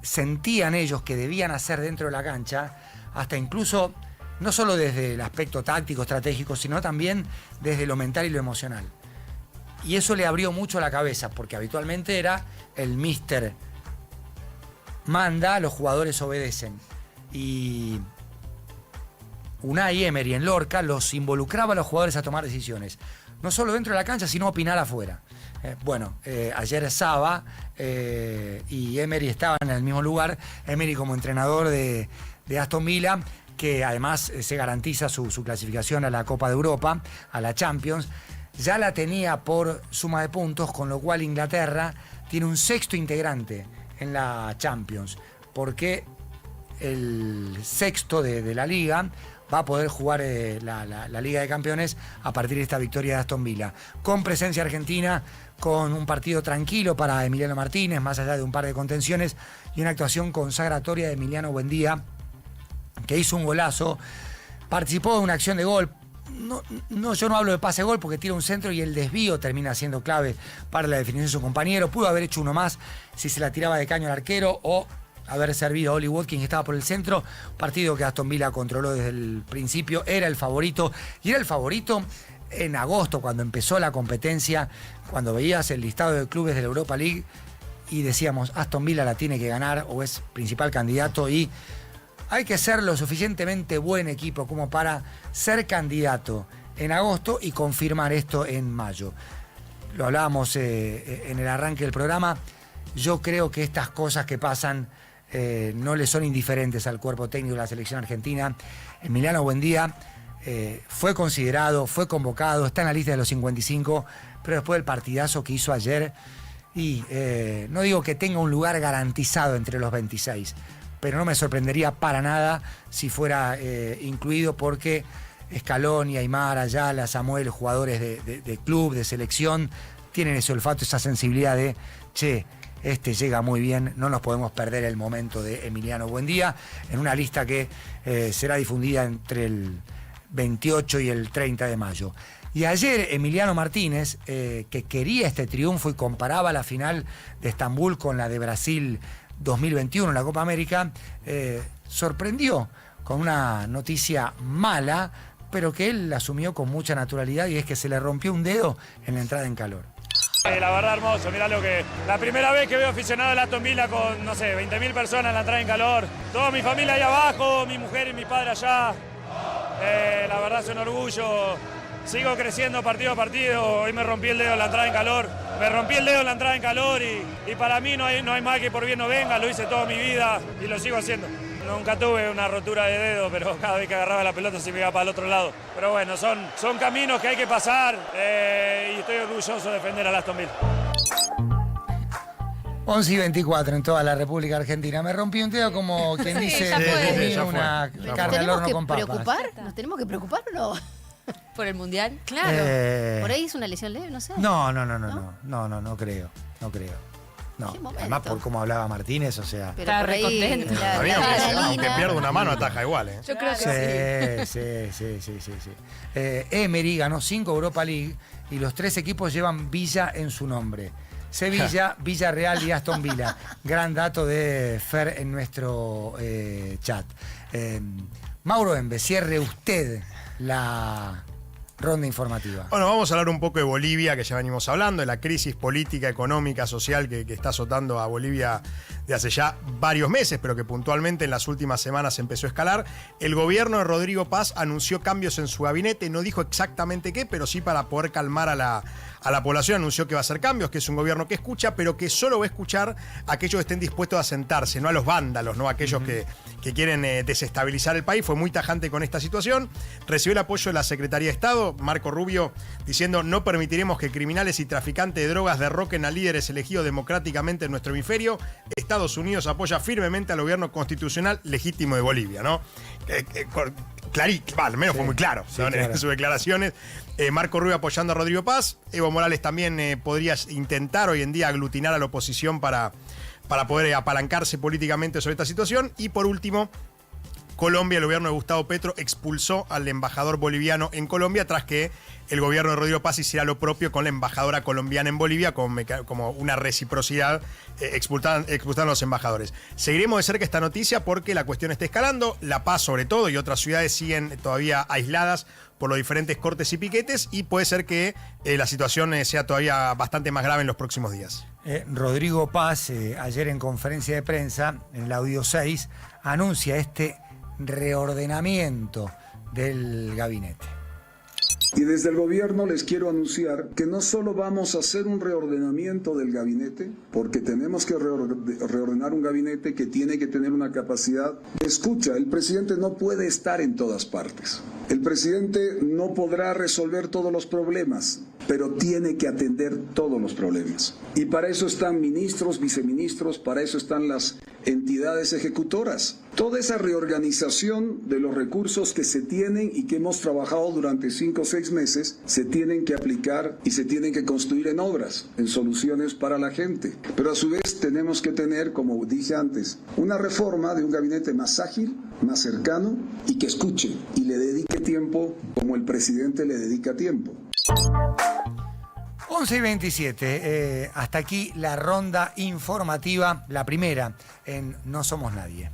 sentían ellos que debían hacer dentro de la cancha, hasta incluso no solo desde el aspecto táctico, estratégico, sino también desde lo mental y lo emocional. Y eso le abrió mucho la cabeza, porque habitualmente era el míster manda, los jugadores obedecen. Y Unai Emery en Lorca los involucraba a los jugadores a tomar decisiones, no solo dentro de la cancha, sino opinar afuera. Ayer Saba y Emery estaban en el mismo lugar. Emery como entrenador de Aston Villa, que además se garantiza su clasificación a la Copa de Europa, a la Champions. Ya la tenía por suma de puntos, con lo cual Inglaterra tiene un sexto integrante en la Champions, porque el sexto de la Liga va a poder jugar la Liga de Campeones a partir de esta victoria de Aston Villa. Con presencia argentina, con un partido tranquilo para Emiliano Martínez, más allá de un par de contenciones, y una actuación consagratoria de Emiliano Buendía, que hizo un golazo, participó de una acción de gol. Yo no hablo de pase-gol porque tira un centro y el desvío termina siendo clave para la definición de su compañero. Pudo haber hecho uno más si se la tiraba de caño al arquero o haber servido a Oli Watkins, que estaba por el centro. Partido que Aston Villa controló desde el principio, era el favorito. Y era el favorito en agosto, cuando empezó la competencia, cuando veías el listado de clubes de la Europa League y decíamos, Aston Villa la tiene que ganar o es principal candidato, y hay que ser lo suficientemente buen equipo como para ser candidato en agosto y confirmar esto en mayo. Lo hablábamos en el arranque del programa. Yo creo que estas cosas que pasan no le son indiferentes al cuerpo técnico de la selección argentina. Emiliano Buendía fue considerado, fue convocado, está en la lista de los 55, pero después del partidazo que hizo ayer, y no digo que tenga un lugar garantizado entre los 26, pero no me sorprendería para nada si fuera incluido, porque Scaloni, Aimar, Ayala, Samuel, jugadores de club, de selección, tienen ese olfato, esa sensibilidad de, este llega muy bien, no nos podemos perder el momento de Emiliano Buendía, en una lista que será difundida entre el 28 y el 30 de mayo. Y ayer Emiliano Martínez, que quería este triunfo y comparaba la final de Estambul con la de Brasil 2021 en la Copa América, sorprendió con una noticia mala, pero que él asumió con mucha naturalidad, y es que se le rompió un dedo en la entrada en calor. La verdad hermoso, mirá lo que... La primera vez que veo aficionado al Aston Villa con, 20.000 personas en la entrada en calor. Toda mi familia ahí abajo, mi mujer y mi padre allá. La verdad es un orgullo. Sigo creciendo partido a partido. Hoy me rompí el dedo en la entrada en calor. Me rompí el dedo en la entrada en calor y para mí no hay mal que por bien no venga. Lo hice toda mi vida y lo sigo haciendo. Nunca tuve una rotura de dedo, pero cada vez que agarraba la pelota se me iba para el otro lado. Pero bueno, son caminos que hay que pasar y estoy orgulloso de defender al Aston Villa. 11:24 en toda la República Argentina. Me rompí un dedo como quien dice, comí una carne al horno con papas. ¿Nos tenemos que preocupar o no? ¿Por el Mundial? Claro. ¿Por ahí es una lesión leve? No sé. No creo. No. Además por cómo hablaba Martínez, o sea. Pero por ahí, aunque pierda una mano, ataja igual, ¿eh? Yo creo que sí. Emery ganó 5 Europa League y los 3 equipos llevan Villa en su nombre. Sevilla, Villarreal y Aston Villa. Gran dato de Fer en nuestro chat. Mauro Embe, cierre usted la ronda informativa. Bueno, vamos a hablar un poco de Bolivia, que ya venimos hablando, de la crisis política, económica, social que está azotando a Bolivia de hace ya varios meses, pero que puntualmente en las últimas semanas empezó a escalar. El gobierno de Rodrigo Paz anunció cambios en su gabinete, no dijo exactamente qué, pero sí para poder calmar a la población anunció que va a hacer cambios, que es un gobierno que escucha, pero que solo va a escuchar a aquellos que estén dispuestos a sentarse, no a los vándalos, no a aquellos que quieren desestabilizar el país. Fue muy tajante con esta situación. Recibió el apoyo de la Secretaría de Estado, Marco Rubio, diciendo: no permitiremos que criminales y traficantes de drogas derroquen a líderes elegidos democráticamente en nuestro hemisferio. Estados Unidos apoya firmemente al gobierno constitucional legítimo de Bolivia, ¿no? Al menos fue muy claro, ¿no? En sus declaraciones. Marco Rubio apoyando a Rodrigo Paz. Evo Morales también podría intentar hoy en día aglutinar a la oposición para poder apalancarse políticamente sobre esta situación. Y por último, Colombia, el gobierno de Gustavo Petro expulsó al embajador boliviano en Colombia tras que el gobierno de Rodrigo Paz hiciera lo propio con la embajadora colombiana en Bolivia como una reciprocidad, expulsando a los embajadores. Seguiremos de cerca esta noticia porque la cuestión está escalando. La Paz, sobre todo, y otras ciudades siguen todavía aisladas por los diferentes cortes y piquetes, y puede ser que la situación sea todavía bastante más grave en los próximos días. Rodrigo Paz, ayer en conferencia de prensa, en el audio 6, anuncia este reordenamiento del gabinete. Y desde el gobierno les quiero anunciar que no solo vamos a hacer un reordenamiento del gabinete, porque tenemos que reordenar un gabinete que tiene que tener una capacidad de escucha. El presidente no puede estar en todas partes. El presidente no podrá resolver todos los problemas, pero tiene que atender todos los problemas. Y para eso están ministros, viceministros, para eso están las entidades ejecutoras. Toda esa reorganización de los recursos que se tienen y que hemos trabajado durante 5 o 6 meses, se tienen que aplicar y se tienen que construir en obras, en soluciones para la gente. Pero a su vez tenemos que tener, como dije antes, una reforma de un gabinete más ágil, más cercano y que escuche y le dedique tiempo como el presidente le dedica tiempo. 11:27, hasta aquí la ronda informativa, la primera en No Somos Nadie.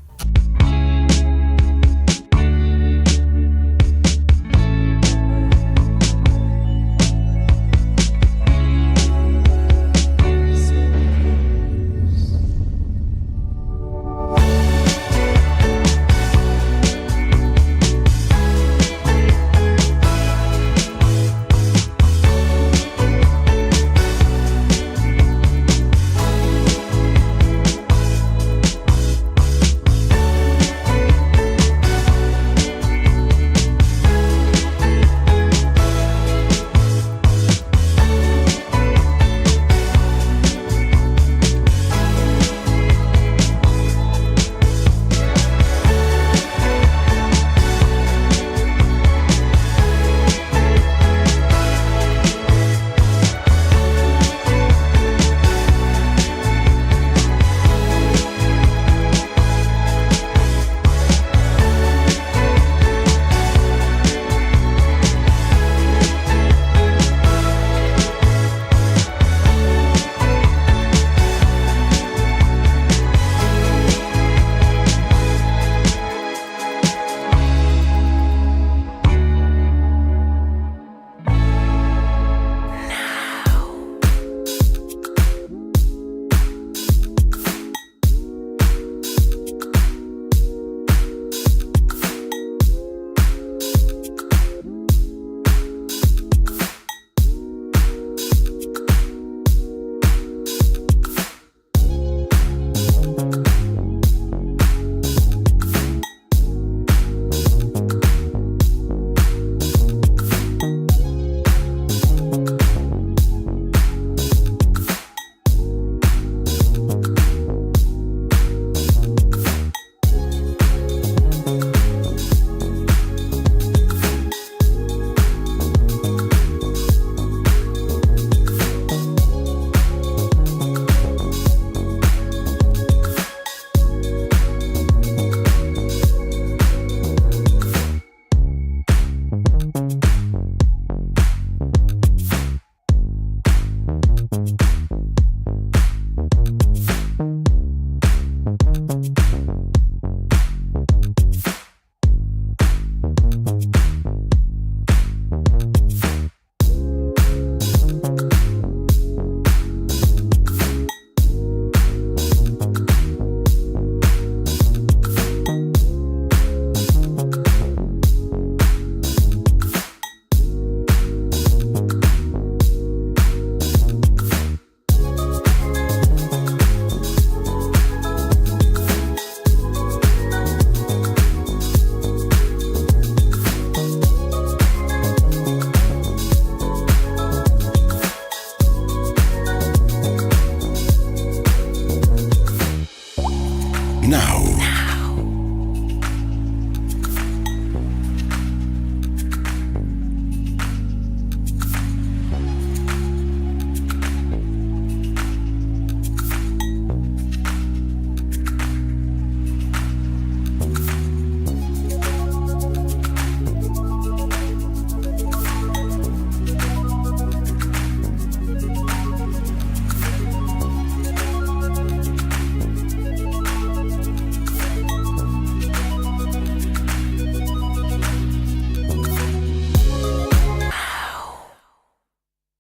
Now.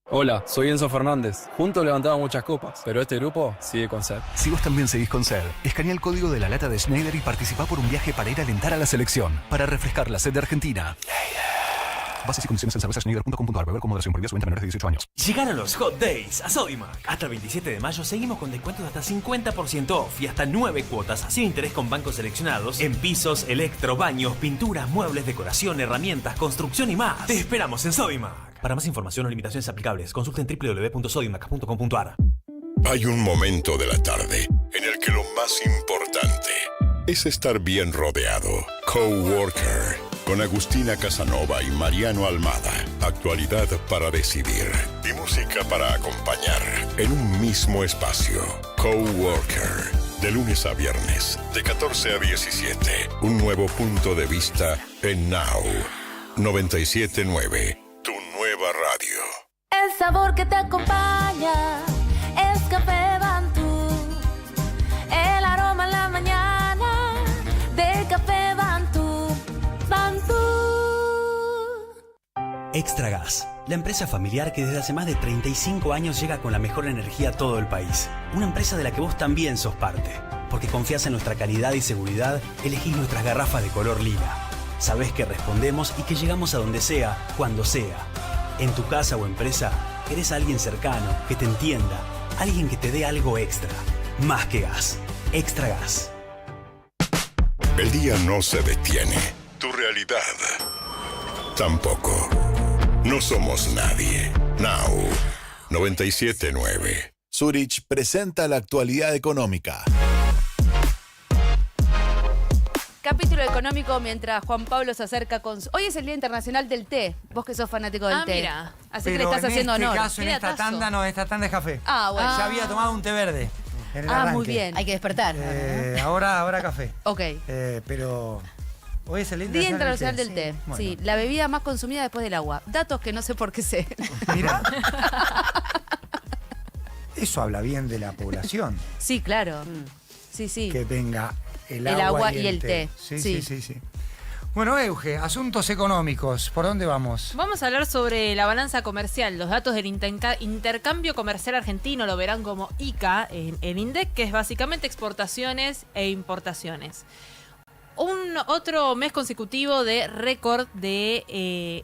Hola, soy Enzo Fernández. Juntos levantamos muchas copas, pero este grupo sigue con sed. Si vos también seguís con sed, escanea el código de la lata de Schneider y participá por un viaje para ir a alentar a la selección, para refrescar la sed de Argentina. Bases y condiciones en cervezaschneider.com.ar. Beber con moderación. Prohibida su venta a menores de 18 años. Llegaron los Hot Days a Sodimac. Hasta el 27 de mayo seguimos con descuentos de hasta 50% off y hasta 9 cuotas sin interés con bancos seleccionados en pisos, electro, baños, pinturas, muebles, decoración, herramientas, construcción y más. Te esperamos en Sodimac. Para más información o limitaciones aplicables, consulten www.sodimac.com.ar. Hay un momento de la tarde en el que lo más importante es estar bien rodeado. Coworker, con Agustina Casanova y Mariano Almada. Actualidad para decidir y música para acompañar en un mismo espacio. Coworker, de lunes a viernes, de 14 a 17. Un nuevo punto de vista en Now 97.9. Tu nueva radio. El sabor que te acompaña es Café Bantú. El aroma en la mañana del Café Bantú. Bantú. Extra Gas, la empresa familiar que desde hace más de 35 años llega con la mejor energía a todo el país. Una empresa de la que vos también sos parte. Porque confías en nuestra calidad y seguridad, elegís nuestras garrafas de color lila. Sabés que respondemos y que llegamos a donde sea, cuando sea. En tu casa o empresa, querés a alguien cercano, que te entienda, alguien que te dé algo extra. Más que gas. Extra Gas. El día no se detiene. Tu realidad tampoco. No somos nadie. Now 97.9. Zurich presenta la actualidad económica. Capítulo económico mientras Juan Pablo se acerca con... Hoy es el Día Internacional del Té. Vos que sos fanático del té. Mira. Así que le estás haciendo honor. Caso, en esta tanda no, esta tanda es café. Ah, bueno. Ya había tomado un té verde. En el Ah, arranque. muy bien. Hay que despertar. Ahora café. Ok. Pero hoy es el Día Internacional del Té. Bueno. Sí, la bebida más consumida después del agua. Datos que no sé por qué sé. Mira. Eso habla bien de la población. Sí, claro. Sí, sí. Que venga el agua y el té. Sí. Bueno, Euge, asuntos económicos. ¿Por dónde vamos? Vamos a hablar sobre la balanza comercial, los datos del intercambio comercial argentino, lo verán como ICA en el INDEC, que es básicamente exportaciones e importaciones. Otro mes consecutivo de récord de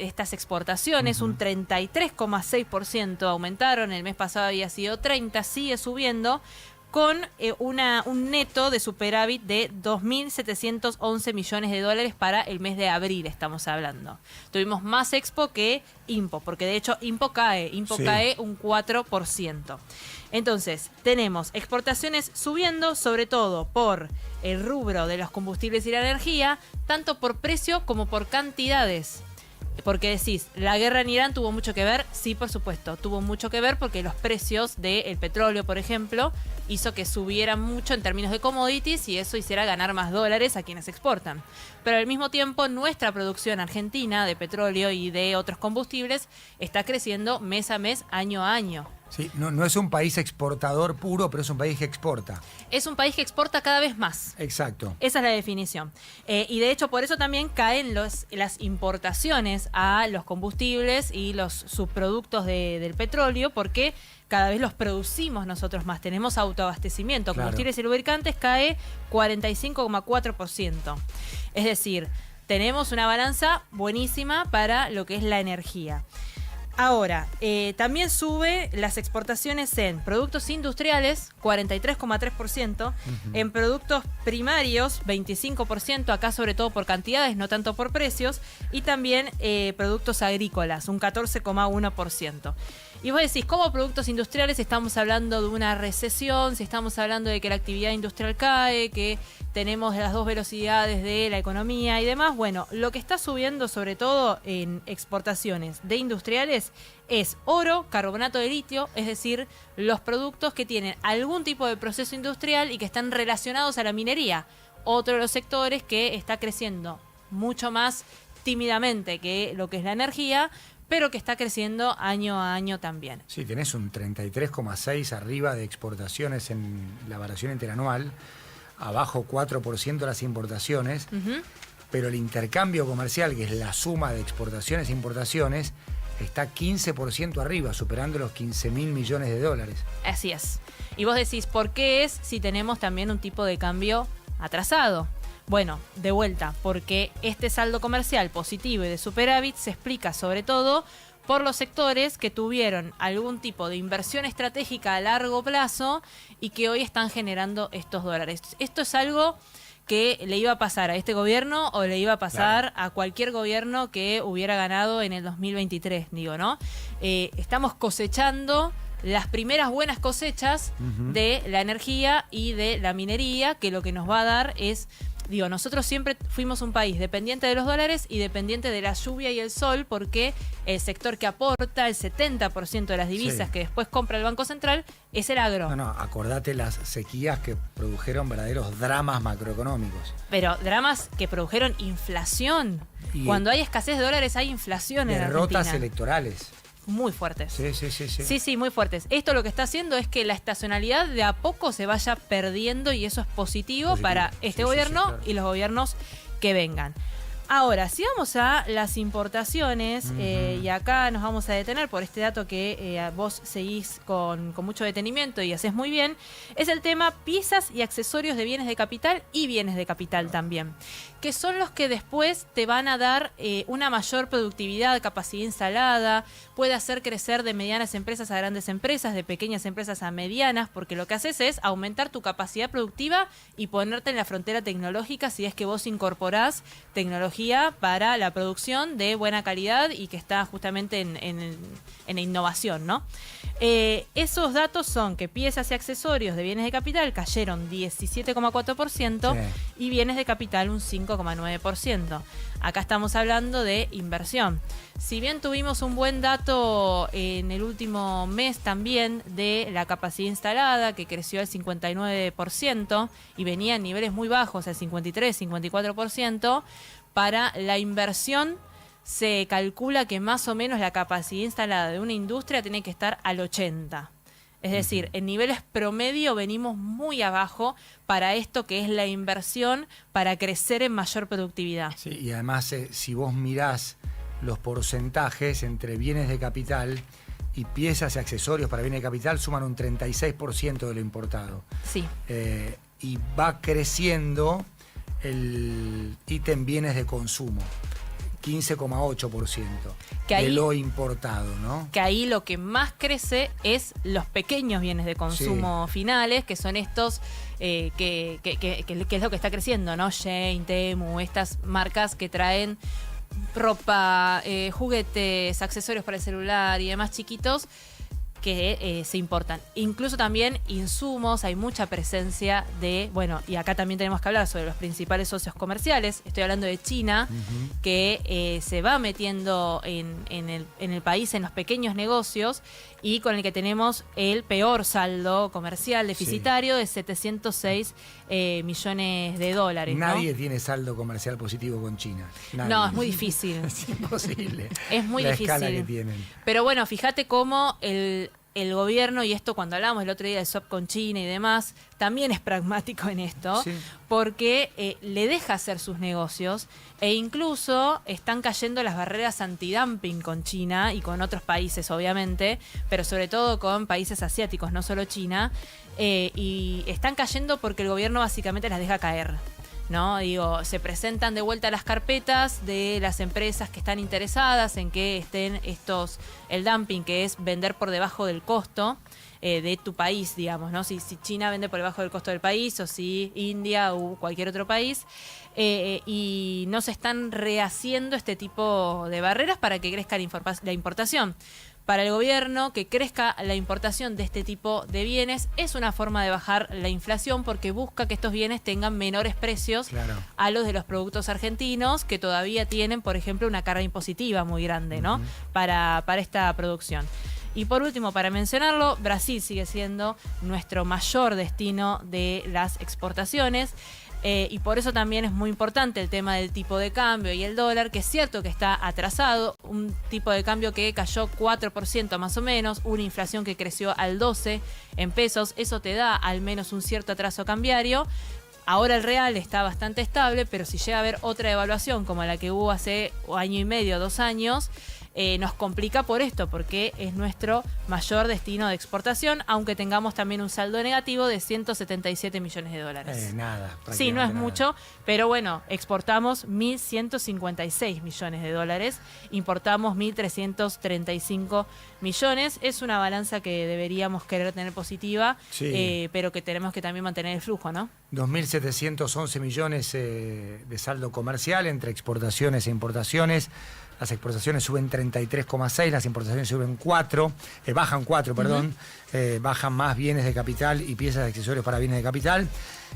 estas exportaciones, un 33,6% aumentaron, el mes pasado había sido 30%, sigue subiendo, con un neto de superávit de 2.711 millones de dólares para el mes de abril, estamos hablando. Tuvimos más expo que impo, porque de hecho impo cae un 4%. Entonces, tenemos exportaciones subiendo, sobre todo por el rubro de los combustibles y la energía, tanto por precio como por cantidades. Porque decís, ¿la guerra en Irán tuvo mucho que ver? Sí, por supuesto, tuvo mucho que ver porque los precios del petróleo, por ejemplo, hizo que subieran mucho en términos de commodities y eso hiciera ganar más dólares a quienes exportan. Pero al mismo tiempo, nuestra producción argentina de petróleo y de otros combustibles está creciendo mes a mes, año a año. Sí, no es un país exportador puro, pero es un país que exporta. Es un país que exporta cada vez más. Exacto. Esa es la definición. Y de hecho, por eso también caen las importaciones a los combustibles y los subproductos del petróleo, porque cada vez los producimos nosotros más. Tenemos autoabastecimiento. Claro. Combustibles y lubricantes cae 45,4%. Es decir, tenemos una balanza buenísima para lo que es la energía. Ahora, también sube las exportaciones en productos industriales, 43,3%, en productos primarios, 25%, acá sobre todo por cantidades, no tanto por precios, y también productos agrícolas, un 14,1%. Y vos decís, como productos industriales estamos hablando de una recesión, si estamos hablando de que la actividad industrial cae, que tenemos las dos velocidades de la economía y demás. Bueno, lo que está subiendo sobre todo en exportaciones de industriales es oro, carbonato de litio, es decir, los productos que tienen algún tipo de proceso industrial y que están relacionados a la minería. Otro de los sectores que está creciendo mucho más tímidamente que lo que es la energía, pero que está creciendo año a año también. Sí, tenés un 33,6 arriba de exportaciones en la variación interanual, abajo 4% las importaciones, pero el intercambio comercial, que es la suma de exportaciones e importaciones, está 15% arriba, superando los 15.000 millones de dólares. Así es. Y vos decís, ¿por qué es si tenemos también un tipo de cambio atrasado? Bueno, de vuelta, porque este saldo comercial positivo y de superávit se explica sobre todo por los sectores que tuvieron algún tipo de inversión estratégica a largo plazo y que hoy están generando estos dólares. Esto es algo que le iba a pasar a este gobierno o le iba a pasar a cualquier gobierno que hubiera ganado en el 2023, digo, ¿no? Estamos cosechando las primeras buenas cosechas de la energía y de la minería, que lo que nos va a dar es... Digo, nosotros siempre fuimos un país dependiente de los dólares y dependiente de la lluvia y el sol, porque el sector que aporta el 70% de las divisas que después compra el Banco Central es el agro. No, acordate las sequías que produjeron verdaderos dramas macroeconómicos. Pero dramas que produjeron inflación. Y cuando hay escasez de dólares hay inflación en Argentina. Derrotas electorales. Muy fuertes. Sí. Sí, muy fuertes. Esto lo que está haciendo es que la estacionalidad de a poco se vaya perdiendo y eso es positivo para este gobierno claro. Y los gobiernos que vengan. Ahora, si vamos a las importaciones, y acá nos vamos a detener por este dato que vos seguís con mucho detenimiento y haces muy bien, es el tema piezas y accesorios de bienes de capital y bienes de capital también, que son los que después te van a dar una mayor productividad, capacidad instalada, puede hacer crecer de medianas empresas a grandes empresas, de pequeñas empresas a medianas, porque lo que haces es aumentar tu capacidad productiva y ponerte en la frontera tecnológica si es que vos incorporás tecnología para la producción de buena calidad y que está justamente en innovación, ¿no? Esos datos son que piezas y accesorios de bienes de capital cayeron 17,4% y bienes de capital un 5,9%. Acá estamos hablando de inversión. Si bien tuvimos un buen dato en el último mes también de la capacidad instalada, que creció al 59% y venía en niveles muy bajos, al 53, 54%, para la inversión se calcula que más o menos la capacidad instalada de una industria tiene que estar al 80%. Es decir, en niveles promedio venimos muy abajo para esto que es la inversión para crecer en mayor productividad. Sí, y además, si vos mirás los porcentajes entre bienes de capital y piezas y accesorios para bienes de capital, suman un 36% de lo importado. Sí. Y va creciendo el ítem bienes de consumo, 15,8% de lo importado, ¿no? Que ahí lo que más crece es los pequeños bienes de consumo finales, que son estos que es lo que está creciendo, ¿no? Shein, Temu, estas marcas que traen ropa, juguetes, accesorios para el celular y demás chiquitos que se importan. Incluso también insumos, hay mucha presencia de, bueno, y acá también tenemos que hablar sobre los principales socios comerciales. Estoy hablando de China, que se va metiendo en el país, en los pequeños negocios, y con el que tenemos el peor saldo comercial deficitario de 706 millones de dólares. Nadie tiene saldo comercial positivo con China. Nadie. No, es muy difícil. Es imposible. Es muy difícil. La escala que tienen. Pero bueno, fíjate cómo el gobierno, y esto cuando hablamos el otro día del swap con China y demás, también es pragmático en esto, porque le deja hacer sus negocios e incluso están cayendo las barreras antidumping con China y con otros países, obviamente, pero sobre todo con países asiáticos, no solo China, y están cayendo porque el gobierno básicamente las deja caer. ¿No? Digo, se presentan de vuelta las carpetas de las empresas que están interesadas en que estén el dumping, que es vender por debajo del costo de tu país, digamos, ¿no? Si China vende por debajo del costo del país, o si India o cualquier otro país, y no se están rehaciendo este tipo de barreras para que crezca la importación. Para el gobierno, que crezca la importación de este tipo de bienes es una forma de bajar la inflación porque busca que estos bienes tengan menores precios a los de los productos argentinos que todavía tienen, por ejemplo, una carga impositiva muy grande, ¿no? Para esta producción. Y por último, para mencionarlo, Brasil sigue siendo nuestro mayor destino de las exportaciones. Y por eso también es muy importante el tema del tipo de cambio y el dólar, que es cierto que está atrasado, un tipo de cambio que cayó 4% más o menos, una inflación que creció al 12% en pesos, eso te da al menos un cierto atraso cambiario. Ahora el real está bastante estable, pero si llega a haber otra devaluación como la que hubo hace año y medio, 2 años, nos complica por esto, porque es nuestro mayor destino de exportación, aunque tengamos también un saldo negativo de 177 millones de dólares. Nada. Sí, no es nada. mucho, pero bueno, exportamos 1.156 millones de dólares, importamos 1.335 millones. Es una balanza que deberíamos querer tener positiva, pero que tenemos que también mantener el flujo, ¿no? 2.711 millones de saldo comercial entre exportaciones e importaciones. Las exportaciones suben 33,6, las importaciones suben 4, bajan 4, perdón. Bajan más bienes de capital y piezas de accesorios para bienes de capital.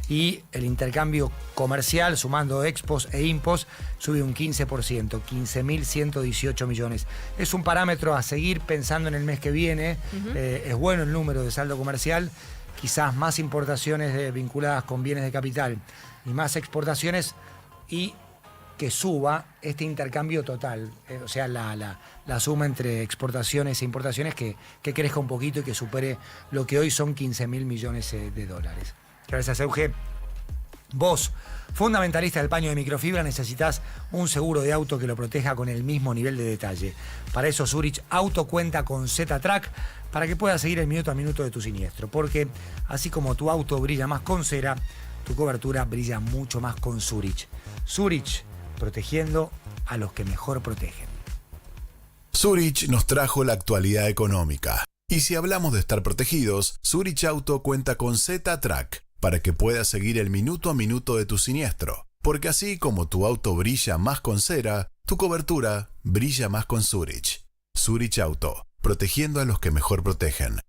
Y el intercambio comercial, sumando expos e impos, sube un 15%, 15.118 millones. Es un parámetro a seguir pensando en el mes que viene. Es bueno el número de saldo comercial. Quizás más importaciones vinculadas con bienes de capital y más exportaciones, y que suba este intercambio total, o sea, la suma entre exportaciones e importaciones que crezca un poquito y que supere lo que hoy son 15.000 millones de dólares. Gracias, Euge. Vos, fundamentalista del paño de microfibra, necesitas un seguro de auto que lo proteja con el mismo nivel de detalle. Para eso Zurich Auto cuenta con Z-Track para que puedas seguir el minuto a minuto de tu siniestro, porque así como tu auto brilla más con cera, tu cobertura brilla mucho más con Zurich. Zurich, protegiendo a los que mejor protegen. Zurich nos trajo la actualidad económica. Y si hablamos de estar protegidos, Zurich Auto cuenta con Z-Track para que puedas seguir el minuto a minuto de tu siniestro. Porque así como tu auto brilla más con cera, tu cobertura brilla más con Zurich. Zurich Auto, protegiendo a los que mejor protegen.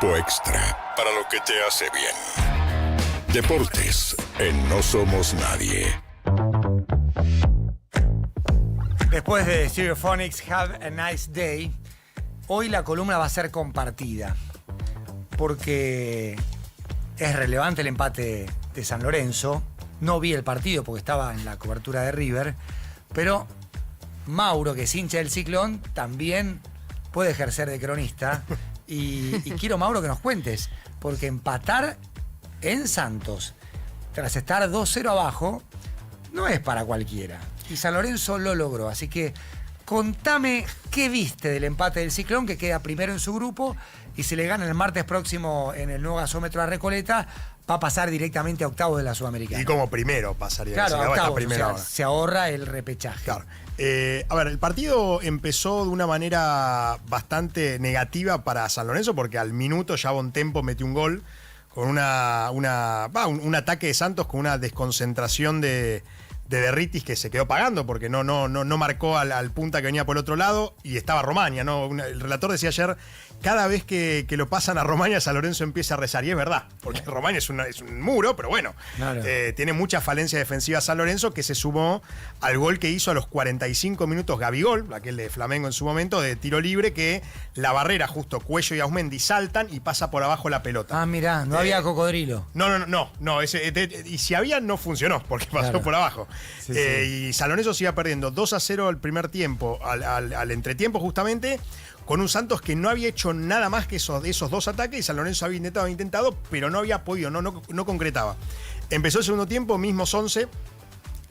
tiempo extra para lo que te hace bien. Deportes en No Somos Nadie. Después de Stereophonics Have a Nice Day, hoy la columna va a ser compartida, porque es relevante el empate de San Lorenzo. No vi el partido porque estaba en la cobertura de River, pero Mauro, que es hincha del Ciclón, también puede ejercer de cronista. Y quiero, Mauro, que nos cuentes, porque empatar en Santos, tras estar 2-0 abajo, no es para cualquiera. Y San Lorenzo lo logró. Así que contame qué viste del empate del Ciclón, que queda primero en su grupo, y si le gana el martes próximo en el nuevo gasómetro a Recoleta, va a pasar directamente a octavos de la Sudamericana. Y como primero pasaría. Claro, a octavos, o sea, se ahorra el repechaje. Claro. A ver, el partido empezó de una manera bastante negativa para San Lorenzo, porque al minuto ya Bontempo metió un gol con un ataque de Santos con una desconcentración de Derritis, que se quedó pagando porque no marcó al punta que venía por el otro lado, y estaba Romaña, ¿no? El relator decía ayer, cada vez que lo pasan a Romaña, San Lorenzo empieza a rezar, y es verdad, porque Romaña es un muro, pero bueno, claro. Tiene mucha falencia defensiva San Lorenzo, que se sumó al gol que hizo a los 45 minutos Gabigol, aquel de Flamengo en su momento, de tiro libre, que la barrera justo Cuello y Auzmendi saltan y pasa por abajo la pelota. Ah, mirá, no había cocodrilo. No, y si había, no funcionó, porque pasó por abajo. Sí. Y San Lorenzo se iba perdiendo 2-0 al primer tiempo, al entretiempo justamente, con un Santos que no había hecho nada más que esos dos ataques, y San Lorenzo había intentado, pero no había podido, no concretaba. Empezó el segundo tiempo, mismos 11,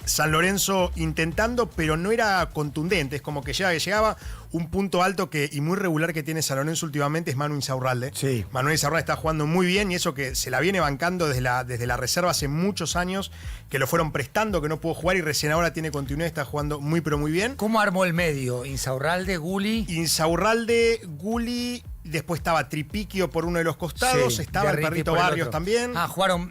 San Lorenzo intentando, pero no era contundente. Es como que llegaba un punto alto y muy regular que tiene San Lorenzo últimamente, es Manu Insaurralde. Sí. Manuel Insaurralde está jugando muy bien, y eso que se la viene bancando desde la reserva hace muchos años, que lo fueron prestando, que no pudo jugar, y recién ahora tiene continuidad, está jugando muy pero muy bien. ¿Cómo armó el medio? Insaurralde, Gulli. Insaurralde, Gulli. Después estaba Tripiquio por uno de los costados, sí, estaba el Perrito Barrios también. Jugaron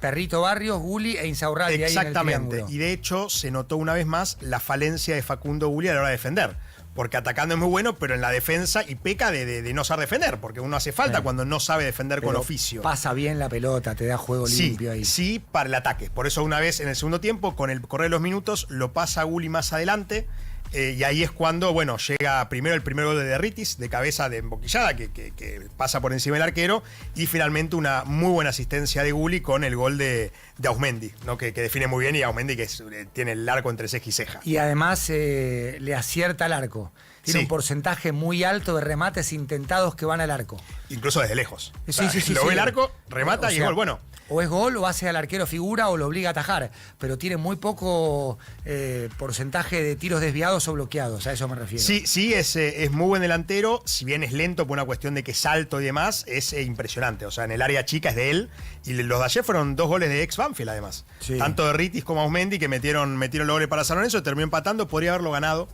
Perrito Barrios, Gulli e Insaurralde. Exactamente, y de hecho se notó una vez más la falencia de Facundo Gulli a la hora de defender. Porque atacando es muy bueno, pero en la defensa, y peca de no saber defender, porque uno hace falta cuando no sabe defender con oficio. Pasa bien la pelota, te da juego limpio ahí. Sí, para el ataque. Por eso una vez en el segundo tiempo, con el correr de los minutos, lo pasa Gulli más adelante. Y ahí es cuando, llega primero el primer gol de Derritis, de cabeza de emboquillada, que pasa por encima del arquero, y finalmente una muy buena asistencia de Gulli con el gol de Auzmendi, ¿no? que define muy bien, y Auzmendi que tiene el arco entre ceja y ceja. Y además le acierta al arco. Tiene un porcentaje muy alto de remates intentados que van al arco. Incluso desde lejos. Sí. Lo ve el arco, remata y gol. O es gol, o hace al arquero figura, o lo obliga a atajar. Pero tiene muy poco porcentaje de tiros desviados o bloqueados, a eso me refiero. Sí, es muy buen delantero. Si bien es lento por una cuestión de que salto y demás, es impresionante. O sea, en el área chica es de él. Y los de ayer fueron 2 goles de ex Banfield, además. Sí. Tanto de Ritis como Auzmendi, que metieron los goles para San Lorenzo, terminó empatando, podría haberlo ganado.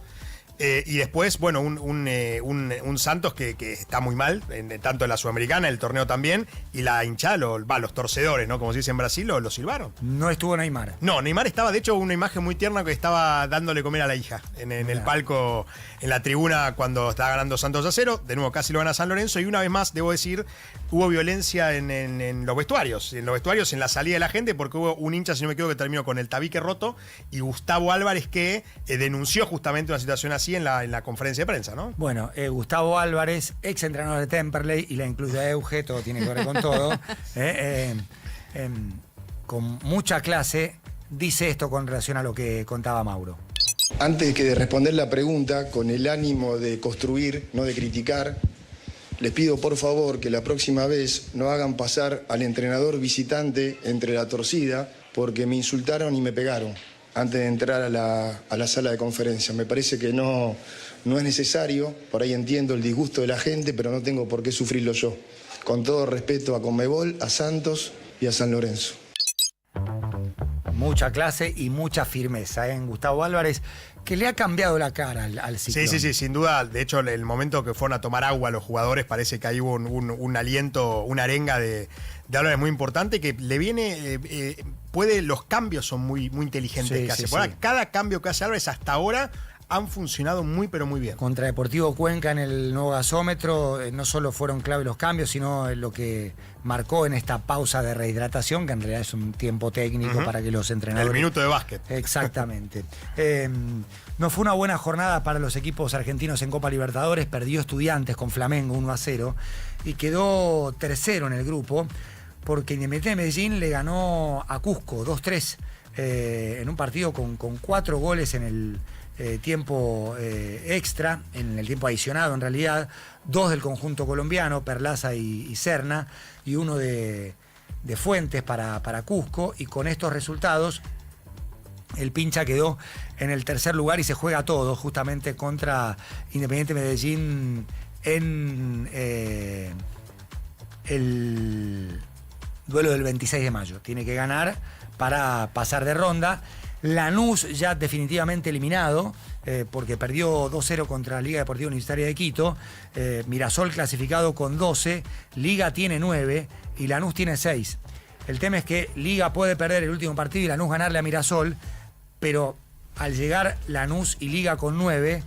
Y después, un Santos que está muy mal, tanto en la Sudamericana, el torneo también, y la hinchada, los torcedores, ¿no? Como se dice en Brasil, lo silbaron. No estuvo Neymar. No, Neymar estaba, de hecho, una imagen muy tierna que estaba dándole comer a la hija en el palco, en la tribuna, cuando estaba ganando Santos 2-0. De nuevo, casi lo gana San Lorenzo, y una vez más, debo decir, hubo violencia en los vestuarios. En los vestuarios, en la salida de la gente, porque hubo un hincha, si no me equivoco, que terminó con el tabique roto, y Gustavo Álvarez, que denunció justamente una situación así en la conferencia de prensa, ¿no? Bueno, Gustavo Álvarez, ex entrenador de Temperley, y la incluye Euge, todo tiene que ver con todo, con mucha clase, dice esto con relación a lo que contaba Mauro. Antes que de responder la pregunta, con el ánimo de construir, no de criticar, les pido por favor que la próxima vez no hagan pasar al entrenador visitante entre la torcida, porque me insultaron y me pegaron antes de entrar a la sala de conferencia. Me parece que no es necesario. Por ahí entiendo el disgusto de la gente, pero no tengo por qué sufrirlo yo. Con todo respeto a Conmebol, a Santos y a San Lorenzo. Mucha clase y mucha firmeza en Gustavo Álvarez, que le ha cambiado la cara al Ciclón. Sí, sin duda. De hecho, el momento que fueron a tomar agua los jugadores, parece que ahí hubo un aliento, una arenga de Álvarez muy importante, que le viene... los cambios son muy inteligentes que hace. Cada cambio que hace Álvarez hasta ahora han funcionado muy, pero muy bien. Contra Deportivo Cuenca en el nuevo gasómetro, no solo fueron clave los cambios, sino lo que marcó en esta pausa de rehidratación, que en realidad es un tiempo técnico para que los entrenadores... El minuto de básquet. Exactamente. No fue una buena jornada para los equipos argentinos en Copa Libertadores, perdió Estudiantes con Flamengo 1-0 y quedó tercero en el grupo, porque Independiente de Medellín le ganó a Cusco 2-3 en un partido con 4 goles en el tiempo extra, en el tiempo adicionado en realidad, 2 del conjunto colombiano, Perlaza y Serna, y 1 de Fuentes para Cusco, y con estos resultados el Pincha quedó en el tercer lugar y se juega todo justamente contra Independiente Medellín en el duelo del 26 de mayo. Tiene que ganar para pasar de ronda. Lanús ya definitivamente eliminado, porque perdió 2-0 contra la Liga Deportiva Universitaria de Quito. Mirasol clasificado con 12, Liga tiene 9 y Lanús tiene 6. El tema es que Liga puede perder el último partido y Lanús ganarle a Mirasol, pero al llegar Lanús y Liga con 9,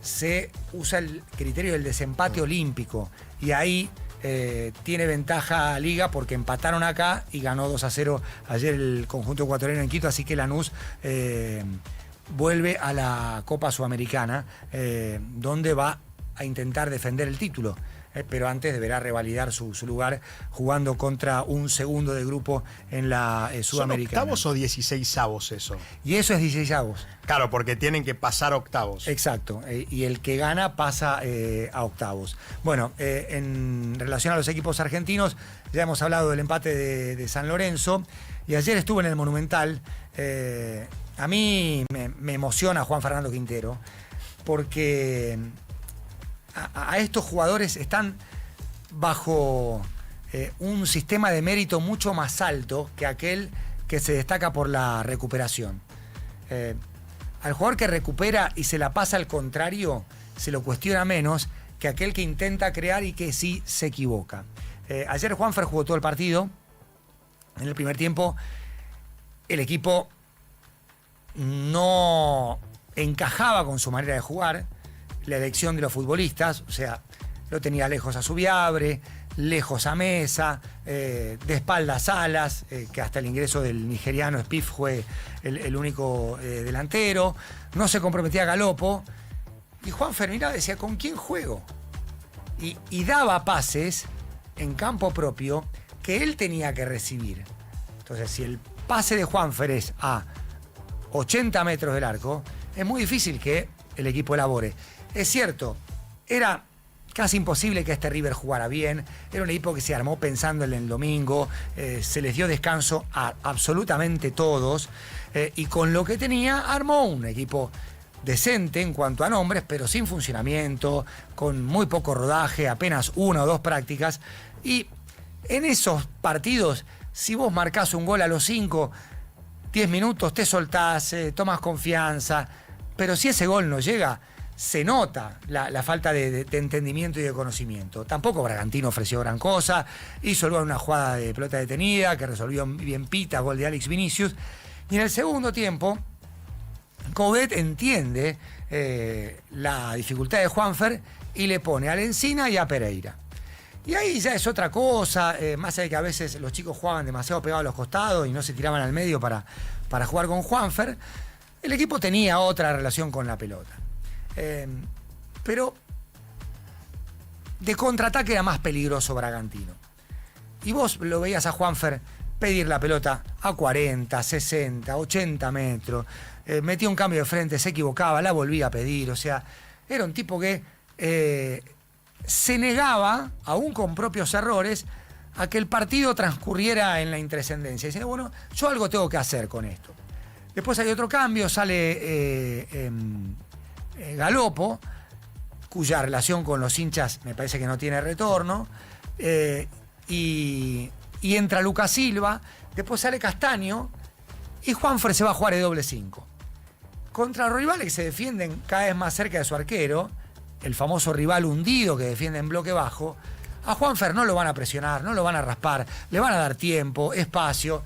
se usa el criterio del desempate olímpico, y ahí tiene ventaja Liga porque empataron acá y ganó 2-0 ayer el conjunto ecuatoriano en Quito, así que Lanús vuelve a la Copa Sudamericana, donde va a intentar defender el título. Pero antes deberá revalidar su lugar jugando contra un segundo de grupo en la Sudamericana. ¿Son octavos o 16avos eso? Y eso es 16avos. Claro, porque tienen que pasar octavos. Exacto, y el que gana pasa a octavos. Bueno, en relación a los equipos argentinos, ya hemos hablado del empate de San Lorenzo, y ayer estuve en el Monumental. A mí me emociona Juan Fernando Quintero, porque a estos jugadores están bajo un sistema de mérito mucho más alto que aquel que se destaca por la recuperación. Al jugador que recupera y se la pasa al contrario, se lo cuestiona menos que aquel que intenta crear y que sí se equivoca. Ayer Juanfer jugó todo el partido. En el primer tiempo el equipo no encajaba con su manera de jugar. La elección de los futbolistas, o sea, lo tenía lejos a Subiabre, lejos a Mesa, de espaldas Salas, que hasta el ingreso del nigeriano Spiff fue el único delantero. No se comprometía a Galopo. Y Juan Fermina decía, ¿con quién juego? Y daba pases en campo propio que él tenía que recibir. Entonces, si el pase de Juanfer es a 80 metros del arco, es muy difícil que el equipo elabore. Es cierto, era casi imposible que este River jugara bien. Era un equipo que se armó pensando en el domingo. Se les dio descanso a absolutamente todos. Y con lo que tenía, armó un equipo decente en cuanto a nombres, pero sin funcionamiento, con muy poco rodaje, apenas 1 o 2 prácticas. Y en esos partidos, si vos marcás un gol a los 5, 10 minutos, te soltás, tomás confianza. Pero si ese gol no llega, se nota la falta de entendimiento y de conocimiento. Tampoco Bragantino ofreció gran cosa. Hizo luego una jugada de pelota detenida que resolvió bien Pita, gol de Alex Vinicius. Y en el segundo tiempo, Coudet entiende la dificultad de Juanfer y le pone a Lencina y a Pereira. Y ahí ya es otra cosa, más allá de que a veces los chicos jugaban demasiado pegados a los costados y no se tiraban al medio para jugar con Juanfer. El equipo tenía otra relación con la pelota. Pero de contraataque era más peligroso Bragantino. Y vos lo veías a Juanfer pedir la pelota a 40, 60, 80 metros. Metía un cambio de frente, se equivocaba, la volvía a pedir. O sea, era un tipo que se negaba, aún con propios errores, a que el partido transcurriera en la intrascendencia. Decía, bueno, yo algo tengo que hacer con esto. Después hay otro cambio, sale Galopo, cuya relación con los hinchas me parece que no tiene retorno, y entra Lucas Silva, después sale Castaño y Juanfer se va a jugar de doble 5. Contra rivales que se defienden cada vez más cerca de su arquero, el famoso rival hundido que defiende en bloque bajo, a Juanfer no lo van a presionar, no lo van a raspar, le van a dar tiempo, espacio.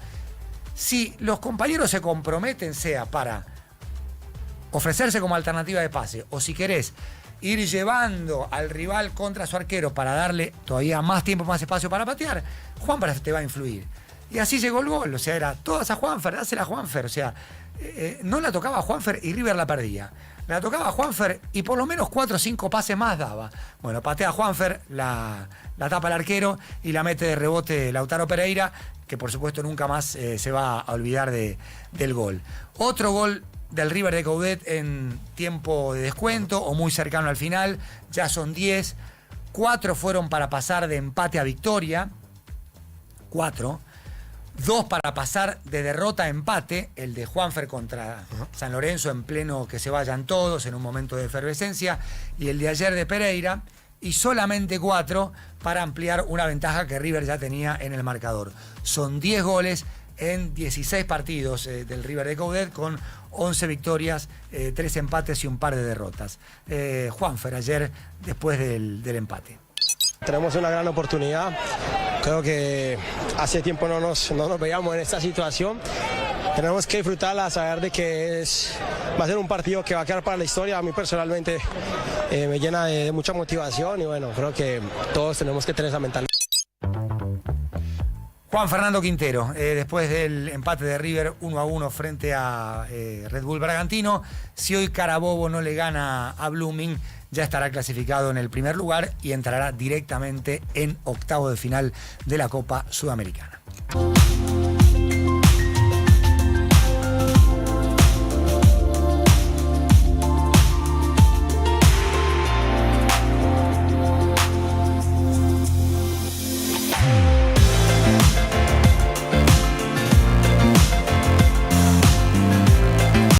Si los compañeros se comprometen, sea para ofrecerse como alternativa de pase, o si querés ir llevando al rival contra su arquero para darle todavía más tiempo, más espacio para patear, Juanfer te va a influir. Y así llegó el gol, o sea, era todas a Juanfer, dásela a Juanfer, o sea, no la tocaba a Juanfer y River la perdía. La tocaba a Juanfer y por lo menos 4 o 5 pases más daba. Bueno, patea a Juanfer, la tapa el arquero y la mete de rebote Lautaro Pereira, que por supuesto nunca más se va a olvidar del gol. Otro gol del River de Coudet en tiempo de descuento o muy cercano al final, ya son 10. 4 fueron para pasar de empate a victoria. 4. 2 para pasar de derrota a empate, el de Juanfer contra San Lorenzo en pleno que se vayan todos en un momento de efervescencia, y el de ayer de Pereira, y solamente 4 para ampliar una ventaja que River ya tenía en el marcador. Son 10 goles en 16 partidos del River de Coudet, con 11 victorias, 3 empates y un par de derrotas. Juanfer ayer después del empate. Tenemos una gran oportunidad. Creo que hace tiempo no nos veíamos en esta situación. Tenemos que disfrutarla, saber de que va a ser un partido que va a quedar para la historia. A mí personalmente me llena de mucha motivación y bueno, creo que todos tenemos que tener esa mentalidad. Juan Fernando Quintero, después del empate de River 1-1 frente a Red Bull Bragantino, si hoy Carabobo no le gana a Blooming, ya estará clasificado en el primer lugar y entrará directamente en octavo de final de la Copa Sudamericana.